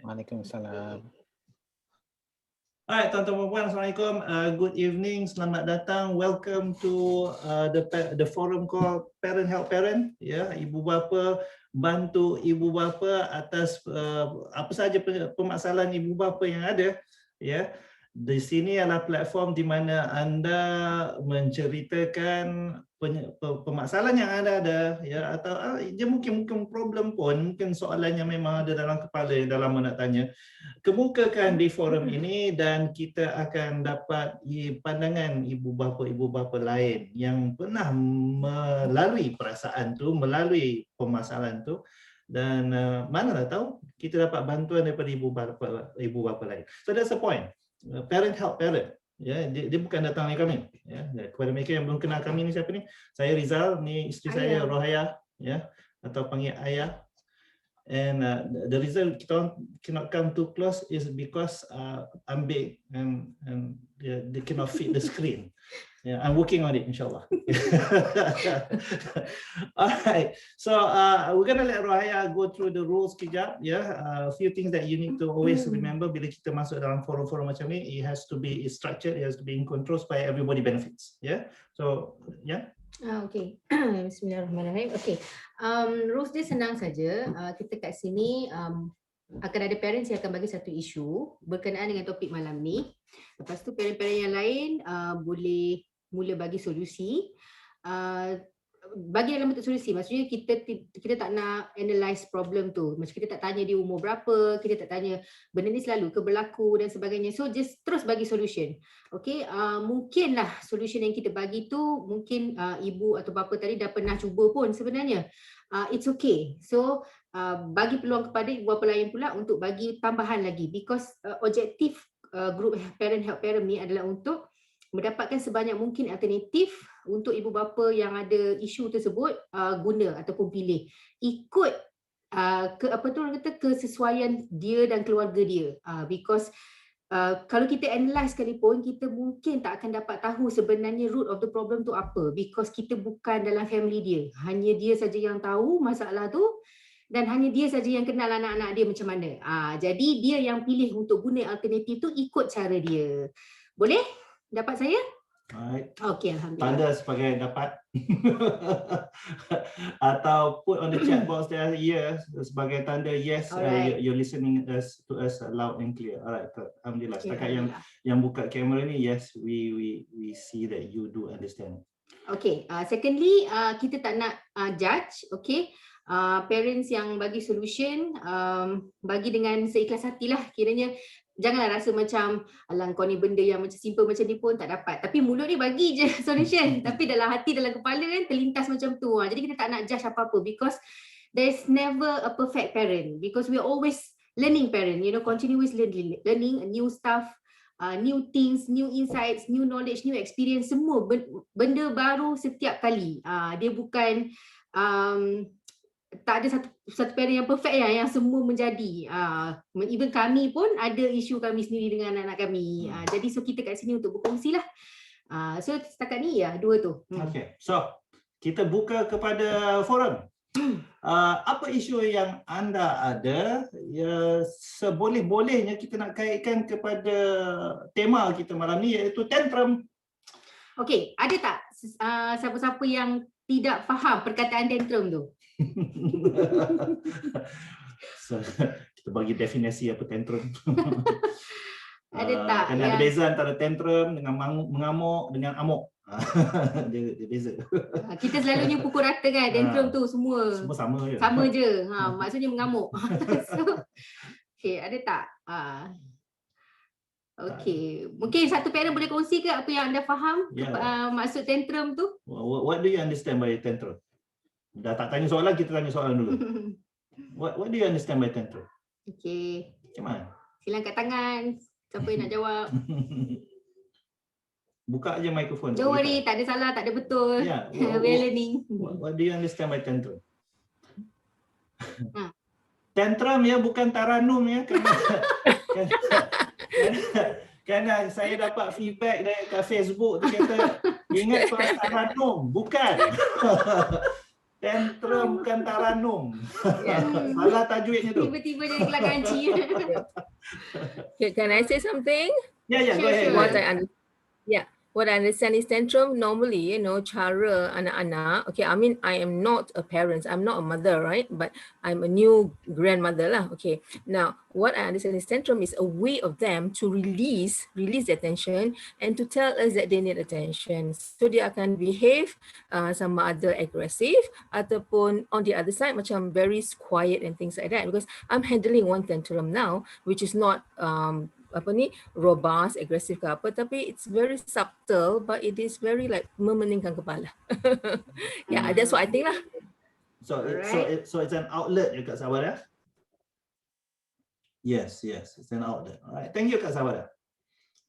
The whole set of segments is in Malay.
Waalaikumsalam. Alright, tuan-tuan dan puan, Assalamualaikum. Good evening, selamat datang. Welcome to the forum called Parent Help Parent. Ya, ibu bapa bantu ibu bapa atas apa saja permasalahan ibu bapa yang ada. Ya, di sini adalah platform di mana anda menceritakan permasalahan yang anda ada, ya, atau dia mungkin problem pun, mungkin soalan yang memang ada dalam kepala yang dah lama nak tanya. Kemukakan di forum ini dan kita akan dapat pandangan ibu bapa lain yang pernah melalui perasaan tu, melalui permasalahan tu, dan manalah tahu kita dapat bantuan daripada ibu bapa lain. So that's the point. Parent help parent. Ya, dia bukan datang dari kami. Ya, kepada mereka yang belum kenal kami ni siapa ni? Saya Rizal, ni isteri saya Rohaya, ya, atau panggil ayah. And the reason kita cannot come too close is because I'm big and they cannot fit the screen. Yeah, I'm working on it, inshallah. Alright, so we're gonna let Rohaya go through the rules kejap. Yeah, a few things that you need to always remember bila kita masuk dalam forum-forum macam ni. It has to be structured, it has to be in control supaya everybody benefits. Yeah, so yeah. Okay. Bismillahirrahmanirrahim. Okay. Rules dia senang saja. Kita kat sini akan ada parents yang akan bagi satu isu berkenaan dengan topik malam ni. Lepas tu parent-parent yang lain boleh mula bagi solusi. Bagi dalam bentuk solusi, maksudnya kita tak nak analyse problem tu. Macam kita tak tanya dia umur berapa, kita tak tanya benda ni selalu ke berlaku dan sebagainya. So just terus bagi solution. Okay, mungkinlah solution yang kita bagi tu mungkin ibu atau bapa tadi dah pernah cuba pun sebenarnya. It's okay. So bagi peluang kepada ibu bapa lain pula untuk bagi tambahan lagi, because objektif group Parent Help Parent ni adalah untuk mendapatkan sebanyak mungkin alternatif untuk ibu bapa yang ada isu tersebut guna ataupun pilih ikut kesesuaian dia dan keluarga dia, because kalau kita analyse sekalipun kita mungkin tak akan dapat tahu sebenarnya root of the problem tu apa, because kita bukan dalam family dia, hanya dia saja yang tahu masalah tu dan hanya dia saja yang kenal anak-anak dia macam mana. Jadi dia yang pilih untuk guna alternatif tu ikut cara dia. Boleh? Dapat saya? Alright. Okay, alhamdulillah. Tanda sebagai dapat. Atau put on the chat box there, yes, sebagai tanda yes, you're listening to us loud and clear. Alright, alhamdulillah. Setakat yang buka kamera ni, yes, we see that you do understand. Okay, secondly, kita tak nak judge, okay. Parents yang bagi solution, bagi dengan seikhlas hatilah, kiranya janganlah rasa macam alah kau ni benda yang macam simple macam ni pun tak dapat, tapi mulut ni bagi je solution tapi dalam hati, dalam kepala kan terlintas macam tu. Jadi kita tak nak judge apa-apa, because there's never a perfect parent, because we're always learning parent, you know, continuous learning new stuff, new things, new insights, new knowledge, new experience, semua benda baru setiap kali. Dia bukan tak ada satu parent yang perfect yang semua menjadi. Even kami pun ada isu kami sendiri dengan anak-anak kami. Jadi so kita kat sini untuk berkongsi lah. So setakat ni ya dua tu. Okay, so kita buka kepada forum. Apa isu yang anda ada, ya, seboleh-bolehnya kita nak kaitkan kepada tema kita malam ni, iaitu tantrum. Okay, ada tak siapa-siapa yang tidak faham perkataan tantrum tu? So, kita bagi definisi apa tantrum. Ada tak? Kan ada beza antara tantrum dengan mengamuk dengan amuk. dia beza. Kita selalunya pukul rata kan, tantrum tu semua sama je. Sama je. Maksudnya mengamuk. So, okay, ada tak? Okay, mungkin satu parent boleh kongsi ke apa yang anda faham maksud tantrum tu? What do you understand by tantrum? Dah tak tanya soalan, kita tanya soalan dulu. What do you understand by tantrum? Okay. Macam mana? Sila angkat tangan. Siapa yang nak jawab? Buka aja mikrofon. Don't worry, tak ada salah, tak ada betul. Yeah. We're learning. What do you understand by tantrum? Tantrum ya, bukan taranum ya. Kerana saya dapat feedback dari Facebook, dia kata ingat soal taranum, bukan. Tantrum bukan taranum. Yeah. Salah tajwidnya tu. Tiba-tiba jadi kelak kanci. Can I say something? Yeah, go Sure, ahead. sure. Go What ahead. what I understand is tantrum normally, cara anak-anak. Okay, I mean I am not a parent, I'm not a mother, right? But I'm a new grandmother lah. Okay, now what I understand is tantrum is a way of them to release their tension and to tell us that they need attention. So dia akan behave sama ada aggressive ataupun on the other side macam very quiet and things like that. Because I'm handling one tantrum now, which is not robust, aggressive ke apa, tapi it's very subtle, but it is very like memeningkan kepala. Yeah, that's what I think lah. So Alright. it's an outlet ya Kak Sabara. Yes, it's an outlet. Alright, thank you Kak Sabara.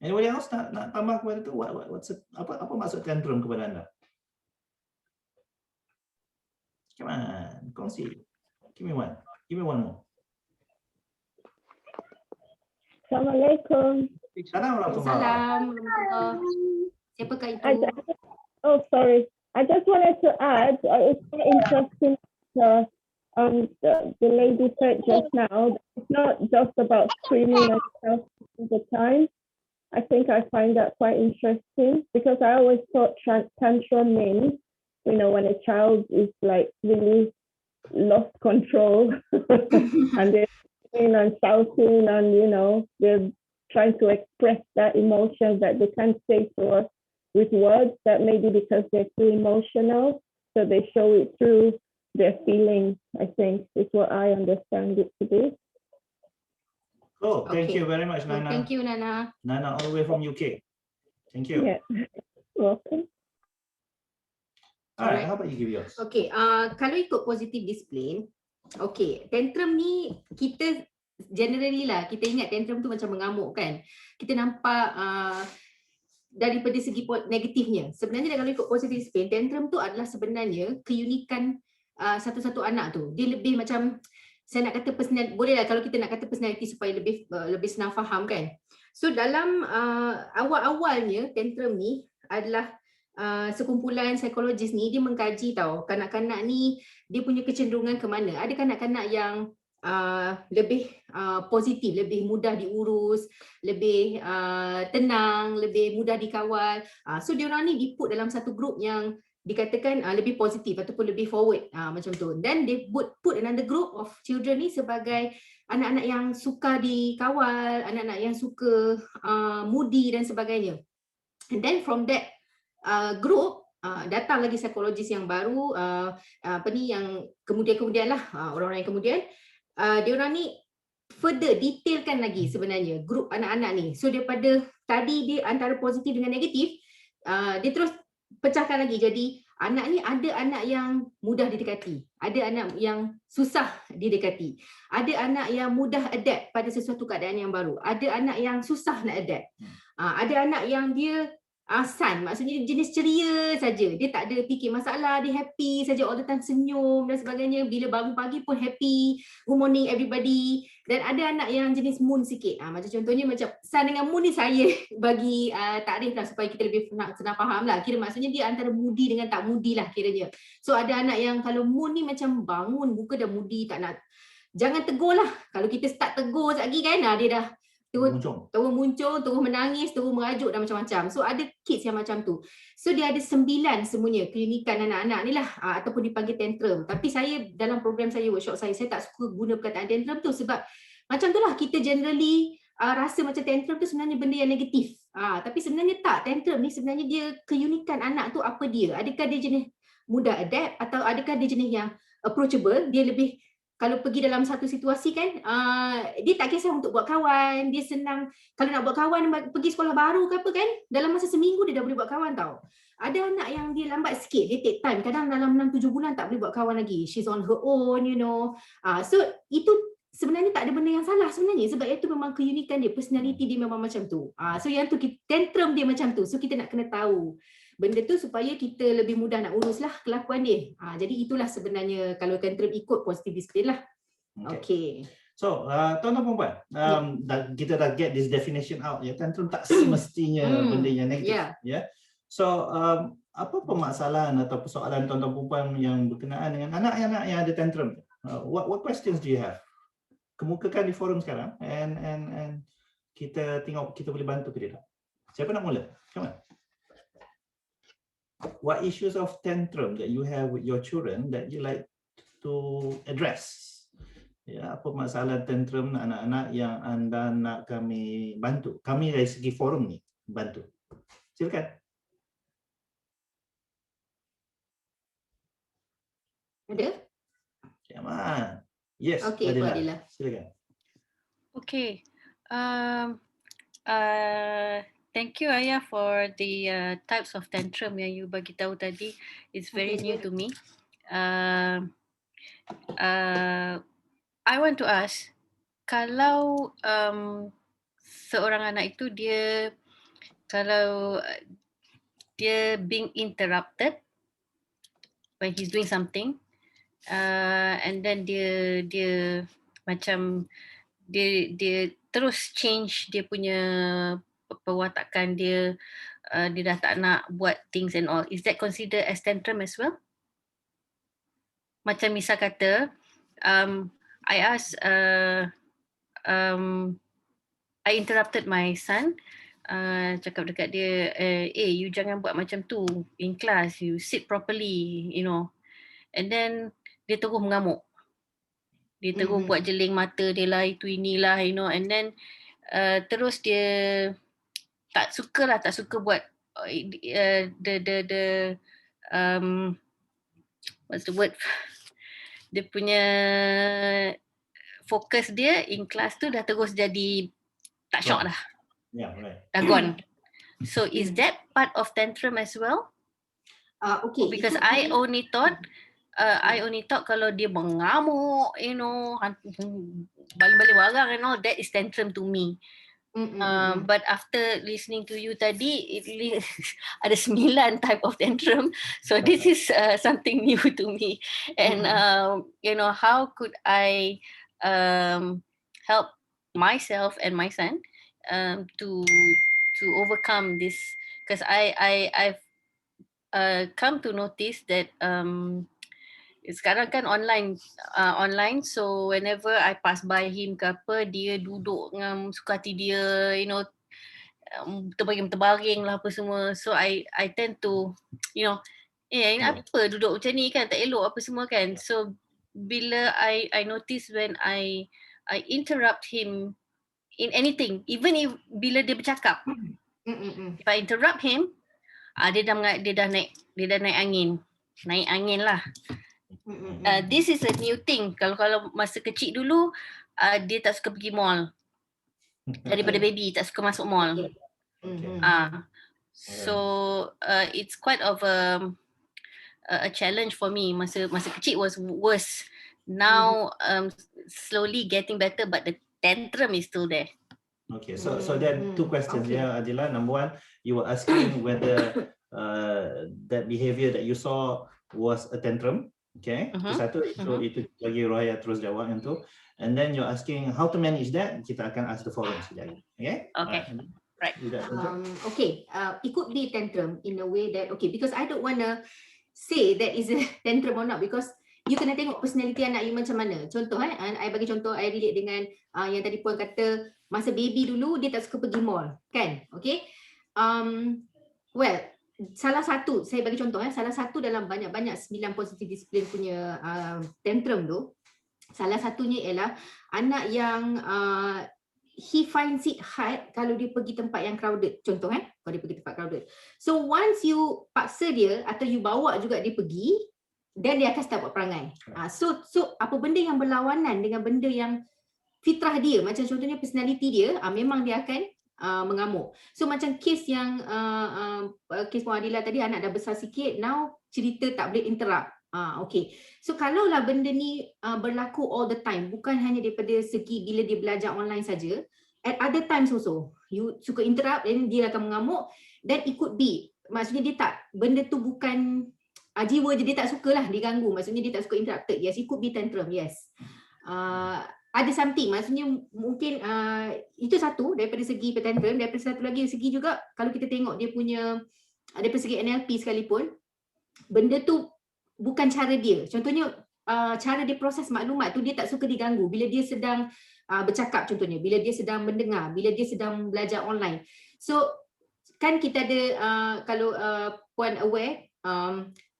Anybody else nak tambah kepada tu? Apa maksud tantrum kepada anda? Come on, kongsi. Give me one more. Assalamualaikum. Assalamualaikum. Assalamualaikum. Siapa Kak itu? Oh, sorry. I just wanted to add, it's quite interesting. The lady said just now, it's not just about screaming and shouting all the time. I think I find that quite interesting because I always thought tantrum means, when a child is like really lost control and they're and shouting and they're trying to express that emotion that they can't say to us with words, that maybe because they're too emotional, so they show it through their feelings. I think is what I understand it to be. Oh, thank Okay. you very much, Nana. Thank you, Nana. Nana all the way from UK. Thank you. Yeah. Welcome. Alright, how about you give yours? Okay, kalau ikut positive discipline, okay, tantrum ni kita generally lah, kita ingat tantrum tu macam mengamuk kan. Kita nampak daripada segi negatifnya. Sebenarnya kalau ikut positive discipline, tantrum tu adalah sebenarnya keunikan satu-satu anak tu. Dia lebih macam, saya nak kata boleh lah kalau kita nak kata personality supaya lebih senang faham kan. So dalam awal-awalnya tantrum ni adalah sekumpulan psikologis ni dia mengkaji tahu kanak-kanak ni dia punya kecenderungan ke mana. Ada kanak-kanak yang lebih positif, lebih mudah diurus, lebih tenang, lebih mudah dikawal. So diorang ni di put dalam satu group yang dikatakan lebih positif ataupun lebih forward macam tu. Then they put another group of children ni sebagai anak-anak yang suka dikawal, anak-anak yang suka moody dan sebagainya. And then from that group datang lagi psikologis yang baru yang kemudian lah orang-orang yang kemudian diorang ni further detailkan lagi sebenarnya grup anak-anak ni. So daripada tadi dia antara positif dengan negatif, dia terus pecahkan lagi. Jadi anak ni ada anak yang mudah didekati, ada anak yang susah didekati, ada anak yang mudah adapt pada sesuatu keadaan yang baru, ada anak yang susah nak adapt, ada anak yang dia asan, maksudnya jenis ceria saja, dia tak ada fikir masalah, dia happy saja all the time, senyum dan sebagainya, bila bangun pagi pun happy, good morning everybody. Dan ada anak yang jenis moon sikit, macam contohnya macam Sun dengan moon ni saya bagi takrif lah supaya kita lebih senang faham lah, kira maksudnya dia antara moody dengan tak moody lah kiranya. So ada anak yang kalau moon ni macam bangun muka dah moody, tak nak, jangan tegur lah, kalau kita start tegur sekejap lagi kan dia dah terus muncul, terus menangis, terus merajuk dan macam-macam. So ada kids yang macam tu. So dia ada 9 semuanya keunikan anak-anak ni lah ataupun dipanggil tantrum. Tapi saya dalam program saya, workshop saya tak suka guna perkataan tantrum tu sebab macam tu lah kita generally rasa macam tantrum tu sebenarnya benda yang negatif. Tapi sebenarnya tak, tantrum ni sebenarnya dia keunikan anak tu apa dia. Adakah dia jenis mudah adapt atau adakah dia jenis yang approachable, dia lebih kalau pergi dalam satu situasi kan, dia tak kisah untuk buat kawan, dia senang, kalau nak buat kawan, pergi sekolah baru ke apa kan, dalam masa seminggu dia dah boleh buat kawan tau. Ada anak yang dia lambat sikit, dia take time, kadang dalam 6-7 bulan tak boleh buat kawan lagi, she's on her own, so itu sebenarnya tak ada benda yang salah sebenarnya, sebab itu memang keunikan dia, personality dia memang macam tu. So yang tu, tantrum dia macam tu, so kita nak kena tahu benda tu supaya kita lebih mudah nak uruslah kelakuan dia. Jadi itulah sebenarnya kalau tantrum ikut positive discipline lah. Okay. So, tuan-tuan perempuan, kita dah get this definition out ya. Tantrum tak semestinya benda yang negatif. Yeah. So, apa permasalahan atau persoalan tuan-tuan perempuan yang berkenaan dengan anak-anak yang ada tantrum? What questions do you have? Kemukakan di forum sekarang and kita tengok kita boleh bantu ke dia tak? Siapa nak mula? Come on. What issues of tantrum that you have with your children that you like to address? Ya, apa masalah tantrum anak-anak yang anda nak kami bantu? Kami dari segi forum ni bantu. Silakan. Ada? Come on. Yes, Okey, Ibu Adila. Adila. Silakan. Okay. Thank you Ayah for the types of tantrum yang you bagi tahu tadi. It's very new to me. I want to ask, kalau seorang anak itu kalau dia being interrupted when he's doing something, and then dia macam dia terus change dia punya perwatakan dia, dia dah tak nak buat things and all. Is that considered as tantrum as well? Macam misal kata, I asked, I interrupted my son, cakap dekat dia, you jangan buat macam tu in class, you sit properly, you know. And then dia terus mengamuk. Dia terus buat jeling mata dia lah, itu inilah, you know. And then terus dia tak suka buat what's the word? Dia punya fokus dia in class tu dah terus jadi tak syok dah. Yeah, right. Dah gone. So is that part of tantrum as well? Okay. Because I only thought kalau dia mengamuk, you know, balik-balik barang and all, that is tantrum to me. But after listening to you tadi, ada 9 type of tantrum. So this is something new to me. And you know, how could I help myself and my son to overcome this? Because I've come to notice that sekarang kan online, so whenever I pass by him ke apa, dia duduk dengan suka hati dia, you know, terbaring-terbaring lah apa semua. So I tend to, you know, ini apa duduk macam ni kan, tak elok apa semua kan. So bila I notice when I interrupt him in anything, even if bila dia bercakap, if I interrupt him, dia dah naik angin lah. This is a new thing. Kalau masa kecil dulu, dia tak suka pergi mall. Daripada baby tak suka masuk mall. So it's quite of a challenge for me. Masa kecil was worse. Now slowly getting better, but the tantrum is still there. Okay, so there are 2 questions. Yeah, Adila. Number 1, you were asking whether that behavior that you saw was a tantrum. Okay, satu itu lagi Rohaya terus jawab yang tu. And then you're asking how to manage that. Kita akan ask the forum sekejap. Okay. Okay. Right. Okay. It could be tantrum in a way that because I don't want to say that is a tantrum or not, because you kena tengok personality anak you macam mana. Contoh I bagi contoh, I relate dengan yang tadi Puan kata masa baby dulu dia tak suka pergi mall, kan? Okay. Well, salah satu, saya bagi contoh salah satu dalam banyak-banyak 9 positive discipline punya tantrum tu, salah satunya ialah anak yang he finds it hard kalau dia pergi tempat yang crowded. Contoh kalau dia pergi tempat crowded. So once you paksa dia atau you bawa juga dia pergi, then dia akan start buat perangai. So apa benda yang berlawanan dengan benda yang fitrah dia, macam contohnya personality dia, memang dia akan mengamuk. So macam kes yang kes Puan Adila tadi, anak dah besar sikit, now cerita tak boleh interrupt. Okay. So kalaulah benda ni berlaku all the time, bukan hanya daripada segi bila dia belajar online saja, at other times also, you suka interrupt, then dia akan mengamuk, then it could be, maksudnya dia tak, benda tu bukan jiwa je, dia tak sukalah diganggu, maksudnya dia tak suka interrupted. Yes, it could be tantrum, yes. Ada something, maksudnya mungkin itu satu daripada segi tantrum. Daripada satu lagi segi juga, kalau kita tengok dia punya daripada segi NLP sekalipun, benda tu bukan cara dia. Contohnya cara dia proses maklumat tu, dia tak suka diganggu bila dia sedang bercakap, contohnya bila dia sedang mendengar, bila dia sedang belajar online. So kan kita ada kalau Puan aware,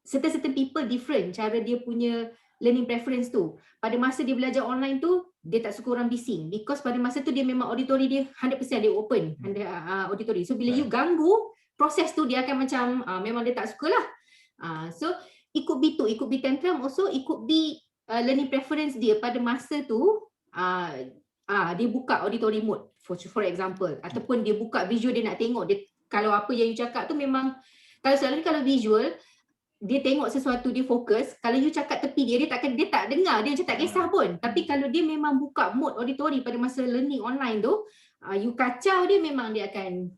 certain people different cara dia punya learning preference tu. Pada masa dia belajar online tu, dia tak suka orang bising, because pada masa tu dia memang auditori dia 100% dia open, auditori. So bila you ganggu proses tu, dia akan macam memang dia tak suka lah. So it could be tu, it could be tantrum, also it could be learning preference dia pada masa tu, dia buka auditory mode for example, ataupun dia buka visual, dia nak tengok dia, kalau apa yang you cakap tu memang, kalau selalu kalau visual dia tengok sesuatu, dia fokus. Kalau you cakap tepi dia, dia tak dengar, dia macam tak kisah pun. Tapi kalau dia memang buka mode auditory pada masa learning online tu, you kacau dia, memang dia akan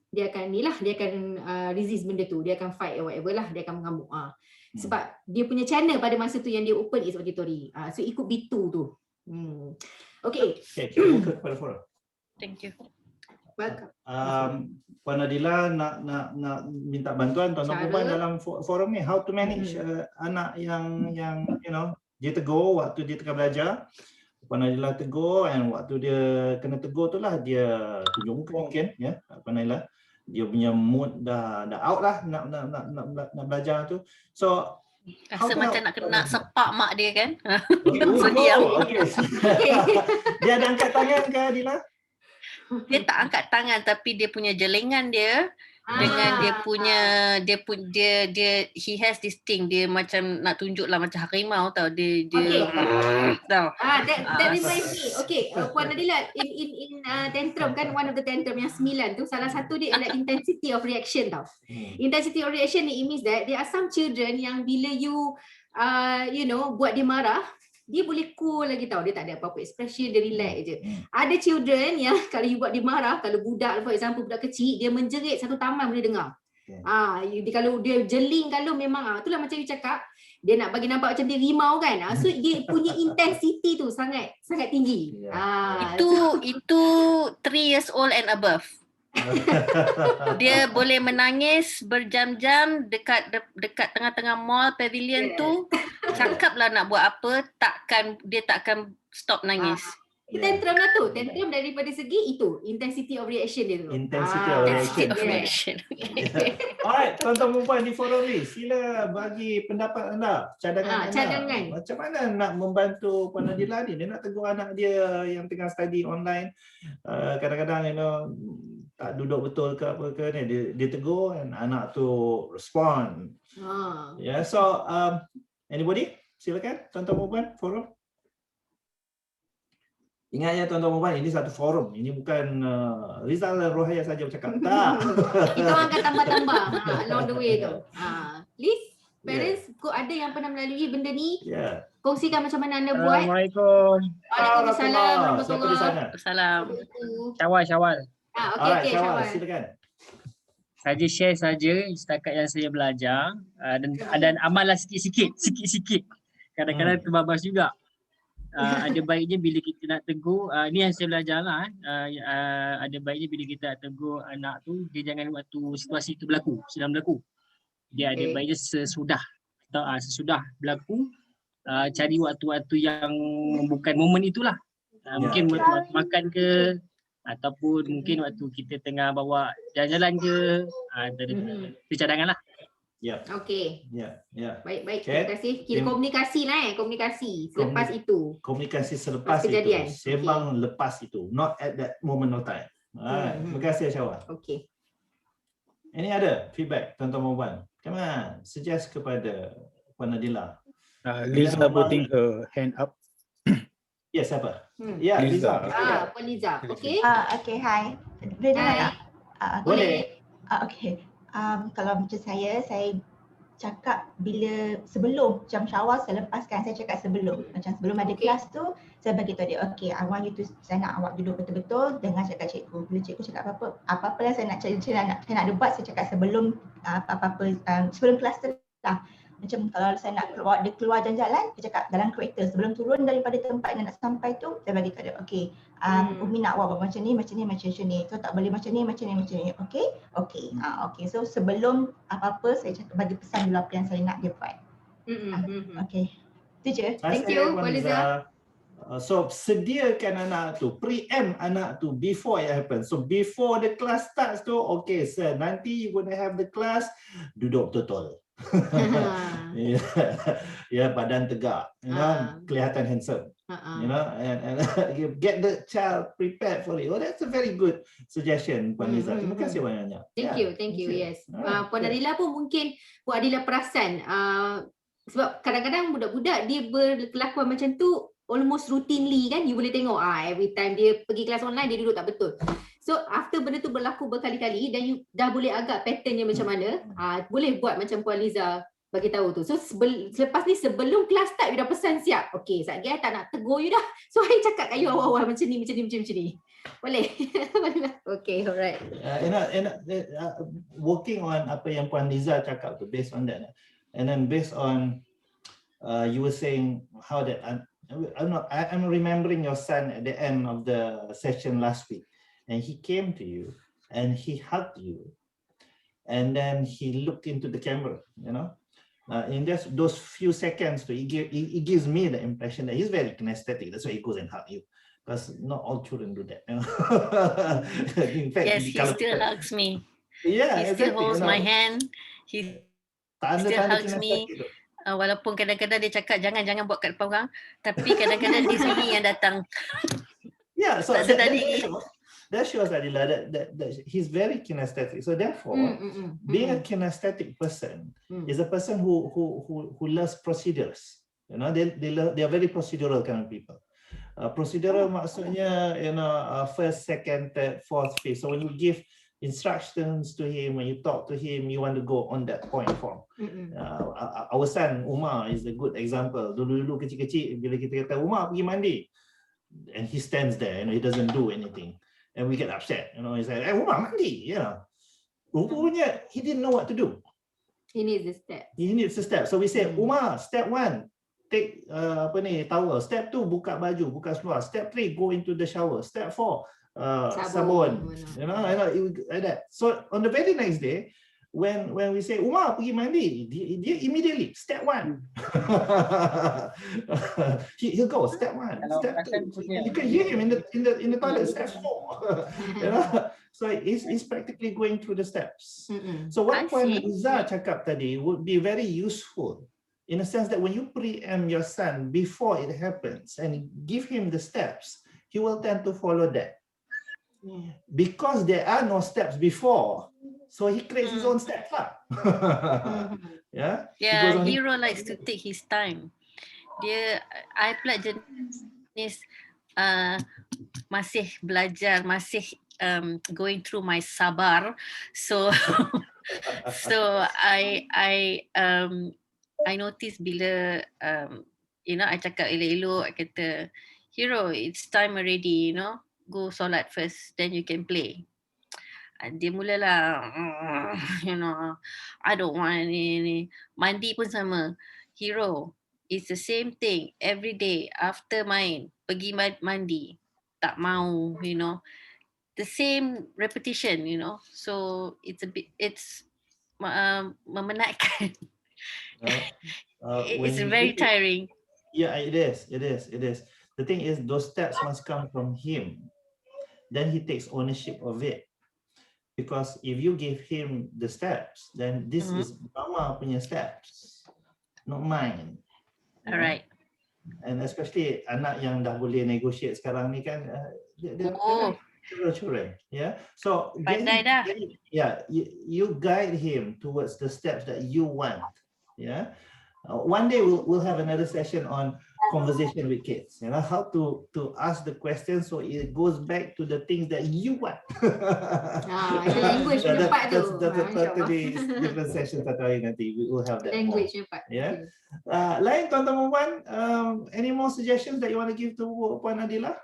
resist benda tu, dia akan fight or whatever lah, dia akan mengamuk. Sebab dia punya channel pada masa tu yang dia open is auditory. So it could be two tu. Okay. Kita buka kepada forum. Thank you. Welcome. Puan Nadila nak minta bantuan tuan-tuan perempuan dalam forum ni, how to manage anak yang you know, dia tegur waktu dia tengah belajar. Puan Nadila tegur, and waktu dia kena tegur tu lah dia tunjuk muka mungkin, ya, Puan Nadila. Dia punya mood dah out lah nak belajar tu. So Rasa macam nak sepak mak dia kan. Okay. Dia ada angkat tangan ke, Adila? Dia tak angkat tangan, tapi dia punya jelingan dia dengan dia he has this thing, dia macam nak tunjuk lah macam harimau tau, dia tau. That reminds me. Okay, Puan Nadila, in tantrum kan, one of the tantrum yang 9 tu, salah satu dia adalah intensity of reaction tau. Intensity of reaction ni, it means that there are some children yang bila you you know, buat dia marah, dia boleh cool lagi tau, dia tak ada apa-apa expression, dia relax je. Ada children yang kalau you buat dia marah, kalau budak, for example budak kecil, dia menjerit satu taman boleh dengar. Kalau dia jeling, kalau memang itulah macam you cakap, dia nak bagi nampak macam dia rimau kan. So dia punya intensity tu sangat tinggi. Itu 3 years old and above. Dia boleh menangis berjam-jam dekat tengah-tengah mall pavilion tu. Cakaplah nak buat apa, dia takkan stop nangis. Tantrum lah tu. Tantrum daripada segi itu, intensity of reaction dia tu. Intensity of reaction. Alright, tuan-tuan perempuan di forum ni, sila bagi pendapat anda, cadangan anda. Macam mana nak membantu Puan Nadila ni? Dia nak tegur anak dia yang tengah study online. Kadang-kadang you know, tak duduk betul ke apa ke ni, dia tegur dan anak tu respond. So anybody? Silakan tuan-tuan perempuan forum. Ingat ya tuan-tuan perempuan, ini satu forum. Ini bukan Rizal dan Rohaya saja bercakap. Tak. Kita orang akan tambah-tambah along the way tu. Please, parents, kok ada yang pernah melalui benda ni? Kongsikan macam mana anda buat. Assalamualaikum. Waalaikumsalam warahmatullahi Assalamualaikum. Syawal. Okay, Syawal. Silakan. Saja share saja setakat yang saya belajar dan amallah sikit-sikit. Kadang-kadang terbabas juga. Ada baiknya bila kita nak tegur, ni yang saya belajar lah, ada baiknya bila kita nak tegur anak tu, dia jangan waktu situasi tu sedang berlaku. Dia ada baiknya sesudah berlaku, cari waktu-waktu yang bukan momen itulah. Mungkin waktu makan ke, ataupun mungkin waktu kita tengah bawa jalan-jalan ke, itu cadangan lah. Okey. Baik. Okay. Terima kasih. Kira komunikasi lah komunikasi selepas itu. Komunikasi selepas kejadian. Itu. Sembang lepas itu. Not at that moment of time. Terima kasih Syawal. Okey. Ini ada feedback tuan-tuan perempuan. Come on, suggest kepada Puan Nadila. Liza putting her hand up. Yes, siapa? Ya, Liza. Puan Liza. Okey. Okay, hi. Boleh dengar tak? Boleh. Okay. Kalau macam saya cakap bila sebelum jam syawal saya lepaskan, saya cakap sebelum. Macam sebelum ada kelas tu, saya bagi tahu dia, okay, I want you to, saya nak awak duduk betul-betul dengar cakap cikgu. Bila cikgu cakap apa-apa yang saya nak debat, saya cakap sebelum apa-apa, sebelum kelas tu lah. Macam kalau saya nak keluar, dia keluar jalan-jalan, dia cakap dalam kereta sebelum turun daripada tempat yang nak sampai tu, saya bagi kat dia, okay, Umi nak buat macam ni, macam ni, macam ni. So tak boleh macam ni, macam ni, macam ni. Okay? Okay. Okay. So sebelum apa-apa saya cakap bagi pesan dulu apa yang saya nak dia buat. Okay. Itu je. Thank you, Puan Liza. So sediakan anak tu, preempt anak tu before it happens. So before the class starts tu, okay sir, nanti you gonna have the class, duduk betul-betul. Ya, badan tegak, you know, kelihatan handsome, you know, and you get the child prepared for it. Oh, that's a very good suggestion, Puan Liza. Terima kasih banyak. Thank you, yes. Puan Adila pun mungkin Puan Adila perasan, sebab kadang-kadang budak-budak dia berkelakuan macam tu almost routinely kan, you boleh tengok every time dia pergi kelas online dia duduk tak betul. So after benda tu berlaku berkali-kali dan you dah boleh agak patternnya macam mana, boleh buat macam Puan Liza bagi tahu tu. So selepas ni sebelum kelas start you dah pesan siap. Okay, sekejap lagi tak nak tegur you dah. So I cakap kat you awal-awal macam ni. Boleh? Okay, alright. Working on apa yang Puan Liza cakap tu, based on that, and then based on you were saying how that I'm remembering your son at the end of the session last week, and he came to you and he hugged you, and then he looked into the camera, you know. In just those few seconds, he gives me the impression that he's very kinesthetic. That's why he goes and hug you, because not all children do that. You know? In fact, yes, he still hugs me. Yeah, he still holds my hand. He still hugs me. Walaupun kadang-kadang dia cakap jangan buat kat depan orang, tapi kadang-kadang di sini yang datang. Yeah, so that shows Adila that he's very kinesthetic. So therefore, being a kinesthetic person is a person who loves procedures. You know, they are very procedural kind of people. Procedural maksudnya, you know, first, second, third, fourth, fifth. So when you give instructions to him, when you talk to him, you want to go on that point form. Our son Umar is a good example. Dulu kecil-kecil bila kita kata Umar pergi mandi, and he stands there, you know, he doesn't do anything, and we get upset, you know, he's like, Umar mandi, you know. Rupanya he didn't know what to do. He needs the step. He needs the step. So we say, Umar, step 1, take towel. Step 2, buka baju, buka seluar. Step 3, go into the shower. Step 4, sabun, you know, like that. So on the very next day, when we say Umar pergi mandi, dia immediately step 1. He'll go step 1, step 2. You can hear him in the toilet, step 4. You know, so he's practically going through the steps. So what Puan Liza cakap tadi would be very useful, in a sense that when you preempt your son before it happens and give him the steps, he will tend to follow that. Because there are no steps before, so he creates his own steps lah. Yeah. Hero likes to take his time. I pula jenis masih belajar, masih going through my sabar. So I notice bila you know, I cakap elok-elok, I kata, Hero, it's time already, you know. Go solat first, then you can play. Dia mulalah, you know, I don't want ini. Mandi pun sama. Hero, it's the same thing every day after main. Pergi mandi, tak mau, you know. The same repetition, you know. So it's memenatkan. It's very tiring. Yeah, it is. The thing is, those steps must come from him. Then he takes ownership of it. Because if you give him the steps, then this is Mama punya steps, not mine. Alright. And especially anak yang dah boleh negotiate sekarang ni kan, they're children, yeah. So you guide him towards the steps that you want, yeah. One day we'll have another session on conversation with kids, you know, how to ask the questions so it goes back to the things that you want. Itu language punya part tu. That's a totally different session satu hari nanti. We will have that. Language punya part. Yeah. Lain tuan-tuan puan, any more suggestions that you want to give to Puan Adila?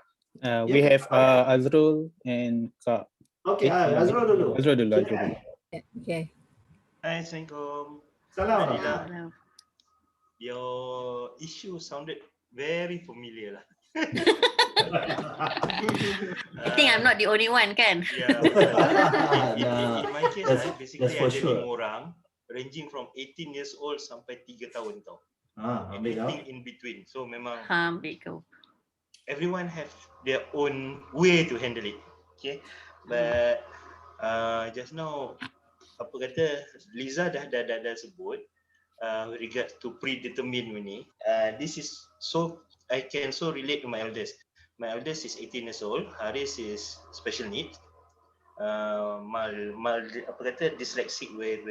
We have Azrul and Kak. Okay, Azrul dulu. Azrul dulu. Okay. Assalamualaikum. Salam. your issue sounded very familiar lah. I think I'm not the only one, kan? Yeah, in my case, basically ada 5 orang, ranging from 18 years old sampai 3 tahun tau. Everything in between. So memang everyone have their own way to handle it. Okay, but just now apa kata Liza dah sebut regards to predetermined ni. This is so I can so relate to my eldest. My eldest is 18 years old. Haris is special needs. Mild apa kata dyslexic with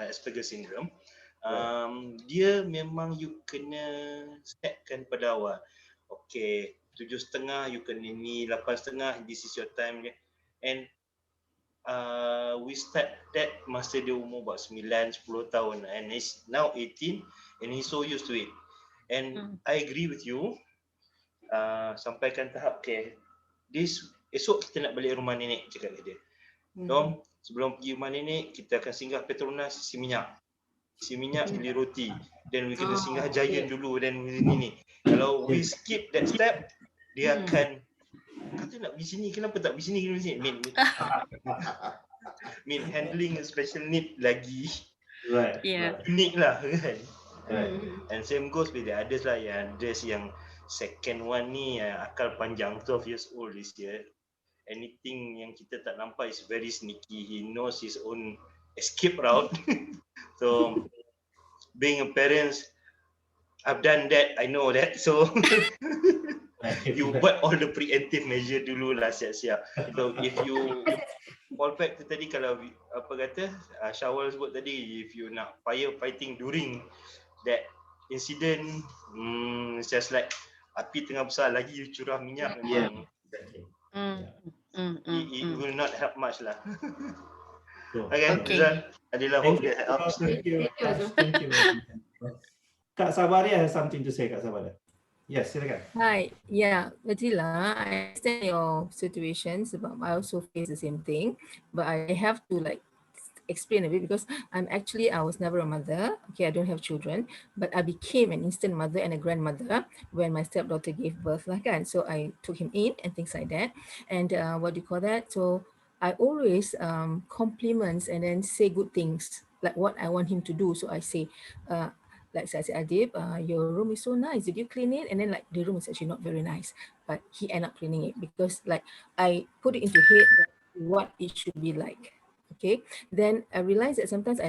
Asperger syndrome. Dia memang you kena setkan pada awal. Okay, 7.30 you kena ni, 8.30 this is your time. And we start that masa dia umur about 9-10 tahun, and he's now 18 and he's so used to it. And I agree with you. Sampaikan tahap okay, esok kita nak balik rumah nenek, cakap dia. Dom, sebelum pergi rumah nenek kita akan singgah Petronas isi minyak beli roti, then we kena singgah Giant dulu, then ni. Kalau we skip that step, dia akan kata nak pergi sini, kenapa tak pergi sini, mean handling a special need lagi unik lah kan. And same goes with the others lah, yang others yang second one ni akal panjang, 12 years old this year. Anything yang kita tak nampak is very sneaky. He knows his own escape route. So being a parent, I've done that, I know that. So you buat all the preemptive measure dulu lah, siap-siap. So if you fall back to tadi, kalau apa kata Syawal sebut tadi, if you nak firefighting during that incident, it's just like api tengah besar lagi you curah minyak, memang it will not help much lah. Okay. Adila, hope that helps. Thank you. Kak Sabaria has something to say, Kak Sabaria. Yes, silakan. Hi, yeah, Adila, I understand your situations. I also face the same thing, but I have to like explain a bit because I was never a mother. Okay, I don't have children, but I became an instant mother and a grandmother when my stepdaughter gave birth, like that. So I took him in and things like that. And what do you call that? So I always compliments and then say good things, like what I want him to do. So I say, like I said, Adib, your room is so nice. Did you clean it? And then like the room is actually not very nice, but he ended up cleaning it because like I put it into head what it should be like. Okay, then I realized that sometimes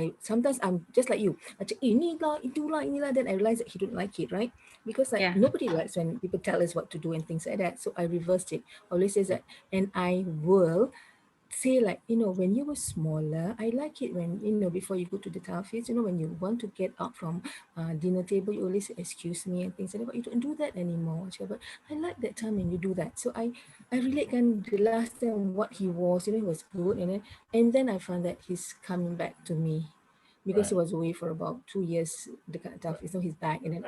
I'm just like you. Macam inilah, inilah. Then I realized that he don't like it, right? Because like nobody likes when people tell us what to do and things like that. So I reversed it. Always says that, and I will say like, when you were smaller, I like it when, before you go to the tahfiz, when you want to get up from dinner table, you always say, excuse me and things like that, but you don't do that anymore. But I like that time when you do that. So I relate kan the last time what he was, he was good, and then I found that he's coming back to me because he was away for about 2 years, dekat tahfiz, so he's back, and then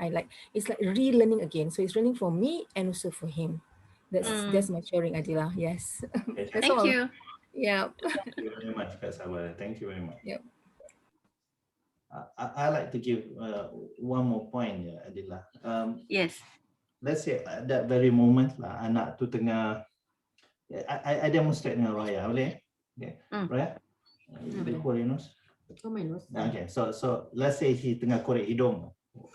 it's like relearning again. So it's learning for me and also for him. That's my sharing, Adila. Yes. That's Thank all. you. Yeah. Thank you very much, Kak Sabaria. Thank you very much. Yep. I like to give one more point, Adila. Yes. Let's say at that very moment lah, anak tu tengah, I demonstrate dengan Raya, boleh? Okay. Raya? Dia korek nose? Oh, my nose. Okay, so let's say he tengah korek hidung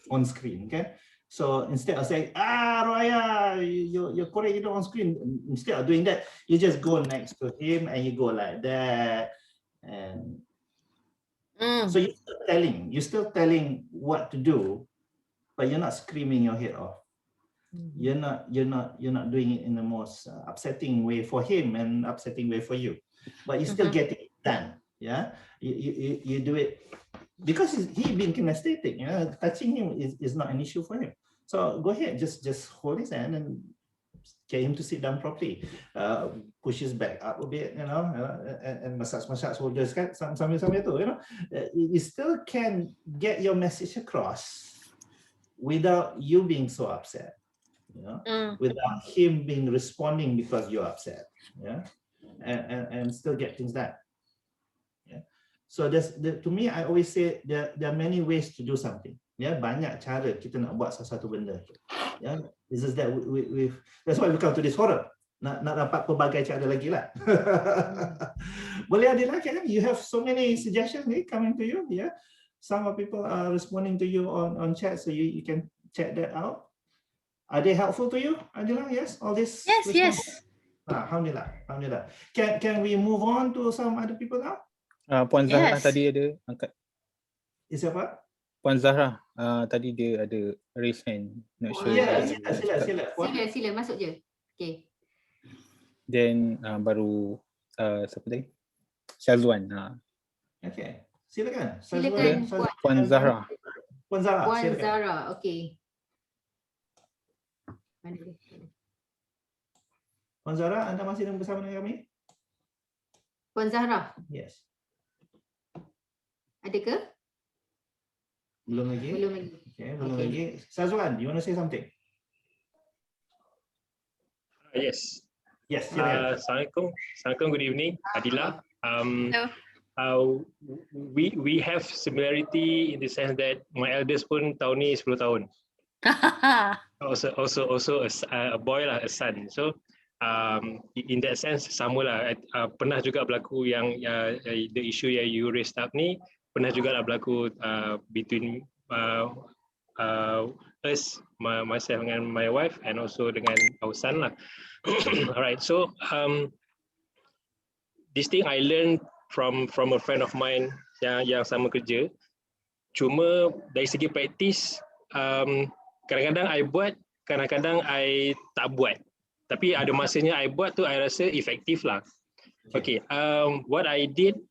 on screen, okay? So instead of saying, Raya, you're korek hidung on screen, instead of doing that, you just go next to him and you go like that, and so you're still telling what to do, but you're not screaming your head off. You're not doing it in the most upsetting way for him and upsetting way for you, but you still get it done. Yeah, you do it because he being kinesthetic. Touching him is not an issue for him. So go ahead, just hold his hand and get him to sit down properly. Push his back up a bit, and massage shoulders sambil tu, you still can get your message across without you being so upset. Without him being responding because you're upset, and still get things done. So to me, I always say there are many ways to do something. Ya, banyak cara kita nak buat sesuatu benda. Ya, this is that that's why we come to this forum. Nak dapat pelbagai cara lagi lah. Boleh Adila, you have so many suggestions coming to you. Yeah, some of people are responding to you on chat, so you can check that out. Are they helpful to you, Adila? Yes, all this. Yes. Alhamdulillah. Can we move on to some other people now? Puan Zahra tadi ada angkat. Siapa? Puan Zahra tadi dia ada raise hand. Not sure. Sila masuk je. Okay. Then baru siapa tadi? Syazwan. Okay. Silakan. Puan Zahra. Puan Zahra. Okay. Mana dia? Puan Zahra, anda masih bersama dengan kami? Puan Zahra. Yes. Ada ke? Belum lagi. Okay, belum lagi. Syazwan, you want to say something? Yes. Assalamualaikum. Good evening, Adila. We have similarity in the sense that my eldest pun tahun ni 10 tahun. also a boy lah, a son. So in that sense sama lah. Pernah juga berlaku yang the issue yang you raised up ni pernah juga lah berlaku between us, myself dengan my wife, and also dengan our son lah. Alright, so this thing I learned from a friend of mine yang sama kerja. Cuma dari segi praktis, kadang-kadang I buat, kadang-kadang I tak buat. Tapi ada masanya I buat tu I rasa efektif lah. Okay, what I did,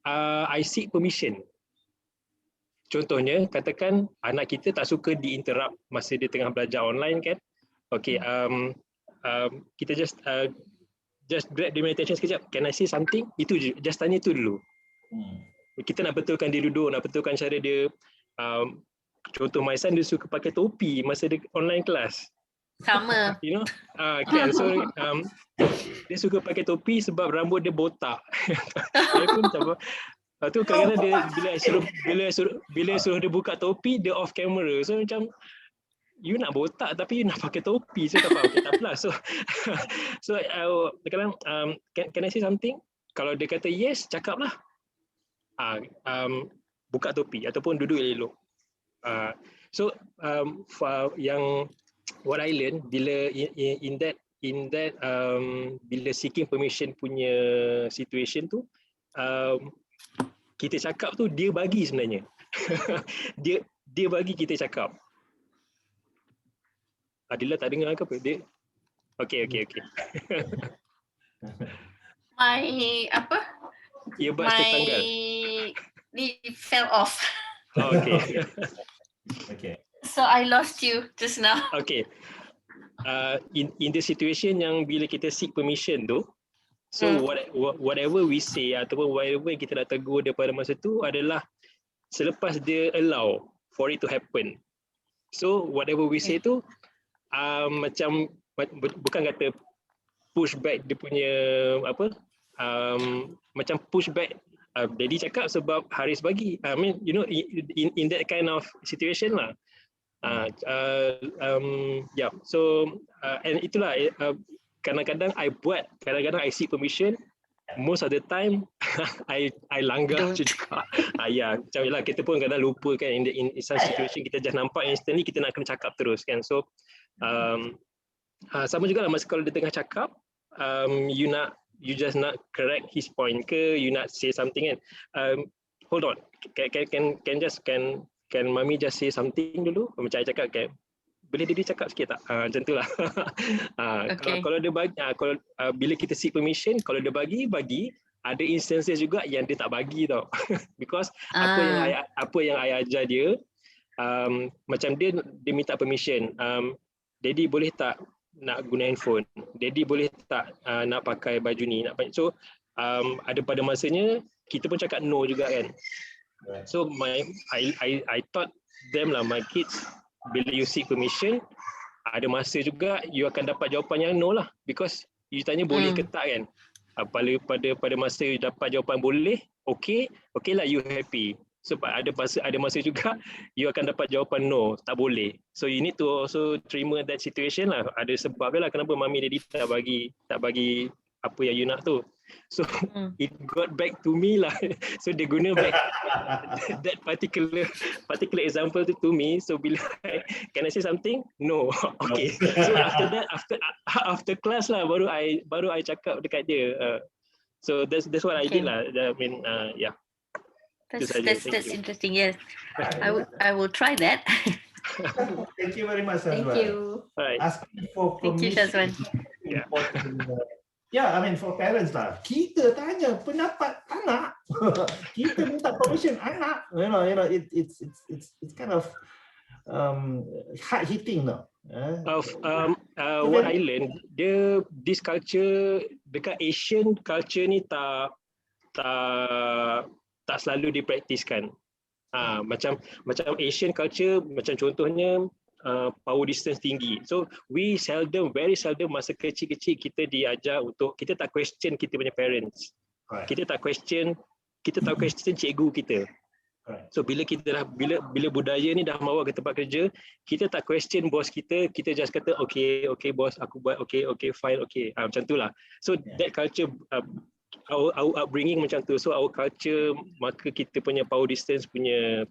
I seek permission. Contohnya, katakan anak kita tak suka di-interrupt masa dia tengah belajar online kan. Okay, kita just grab the attention sekejap. Can I say something? Itu je, just tanya tu dulu. Kita nak betulkan dia duduk, nak betulkan cara dia. Contoh my son, dia suka pakai topi masa dia online kelas. Sama. You know, kan, so dia suka pakai topi sebab rambut dia botak. Saya pun tak apa. Lepas tu kadang-kadang dia bila suruh dia buka topi, dia off camera. So macam you nak botak tapi you nak pakai topi. So tak apa, okay, tak apalah. So kadang can I say something? Kalau dia kata yes, cakaplah. Buka topi ataupun duduk elok. So yang what I learn bila in that bila seeking permission punya situation tu, kita cakap tu dia bagi sebenarnya. dia bagi kita cakap. Adila tak dengar ke apa? Dia Okay. Earbuds tertanggal. It fell off. Oh, okay. Okay. So I lost you just now. Okay. In the situation yang bila kita seek permission tu, so whatever we say ataupun whatever yang kita nak tegur daripada masa tu adalah selepas dia allow for it to happen. So whatever we say tu macam bukan kata push back dia punya macam push back daddy cakap sebab Haris bagi. I mean, you know, in that kind of situation lah. Yeah. So and itulah kadang-kadang I buat, kadang-kadang I seek permission. Most of the time I langgar juga. Ya, macam lah kita pun kadang lupa kan in some situation kita just nampak instantly kita nak kena cakap terus kan. So sama juga lah masa kalau dia tengah cakap, you just nak correct his point ke, you nak say something kan. Hold on, can mami just say something dulu? Macam saya cakap kan, boleh dia cakap sikit tak? Macam tu lah. Okay. Kalau dia bagi, bila kita seek permission, kalau dia bagi, ada instances juga yang dia tak bagi tau. Because apa yang I ajar dia, macam dia minta permission, daddy boleh tak nak guna handphone, daddy boleh tak nak pakai baju ni, so ada pada masanya kita pun cakap no juga kan. So I taught them lah, my kids, bila you seek permission, ada masa juga you akan dapat jawapan yang no lah, because you tanya boleh ke tak kan. pada masa you dapat jawapan boleh, okay lah, you happy. So ada masa juga you akan dapat jawapan no, tak boleh. So you need to also terima that situation lah. Ada sebab lah kenapa mami daddy tak bagi apa yang you nak tu. So it got back to me lah. So dia guna back that particular example to me. So bila can I say something? No. Okay. So after that, after class lah baru I cakap dekat dia. So that's what I did lah. I mean yeah. That's interesting. Yes, I will try that. Thank you very much, Shazwan. Thank you. Alright. Asking for Thank you, permission. Shazwan. Yeah, I mean for parents lah. Kita tanya pendapat anak. Kita minta permission anak. You know, it's kind of hard hitting now. What I learned, this culture dekat Asian culture ni tak selalu dipraktiskan. Macam Asian culture, macam contohnya power distance tinggi. So very seldom masa kecil-kecil kita diajar untuk, kita tak question kita punya parents. Right. Kita tak question cikgu kita. Right. So bila budaya ni dah bawa ke tempat kerja, kita tak question bos kita just kata okay bos, aku buat, okay fine, okay. Macam itulah. So that culture, our upbringing macam tu. So our culture, maka kita punya power distance punya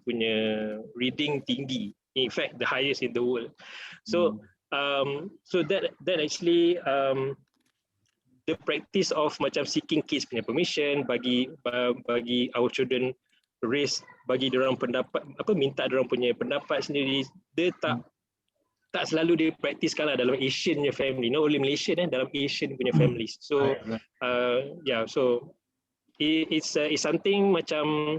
reading tinggi. In fact, the highest in the world. So so that actually the practice of macam seeking kids punya permission, bagi our children raise, bagi diorang pendapat, minta diorang punya pendapat sendiri, dia tak selalu dipraktiskan lah dalam Asian punya family, not only Malaysian, dalam Asian punya families. So yeah, so it's something macam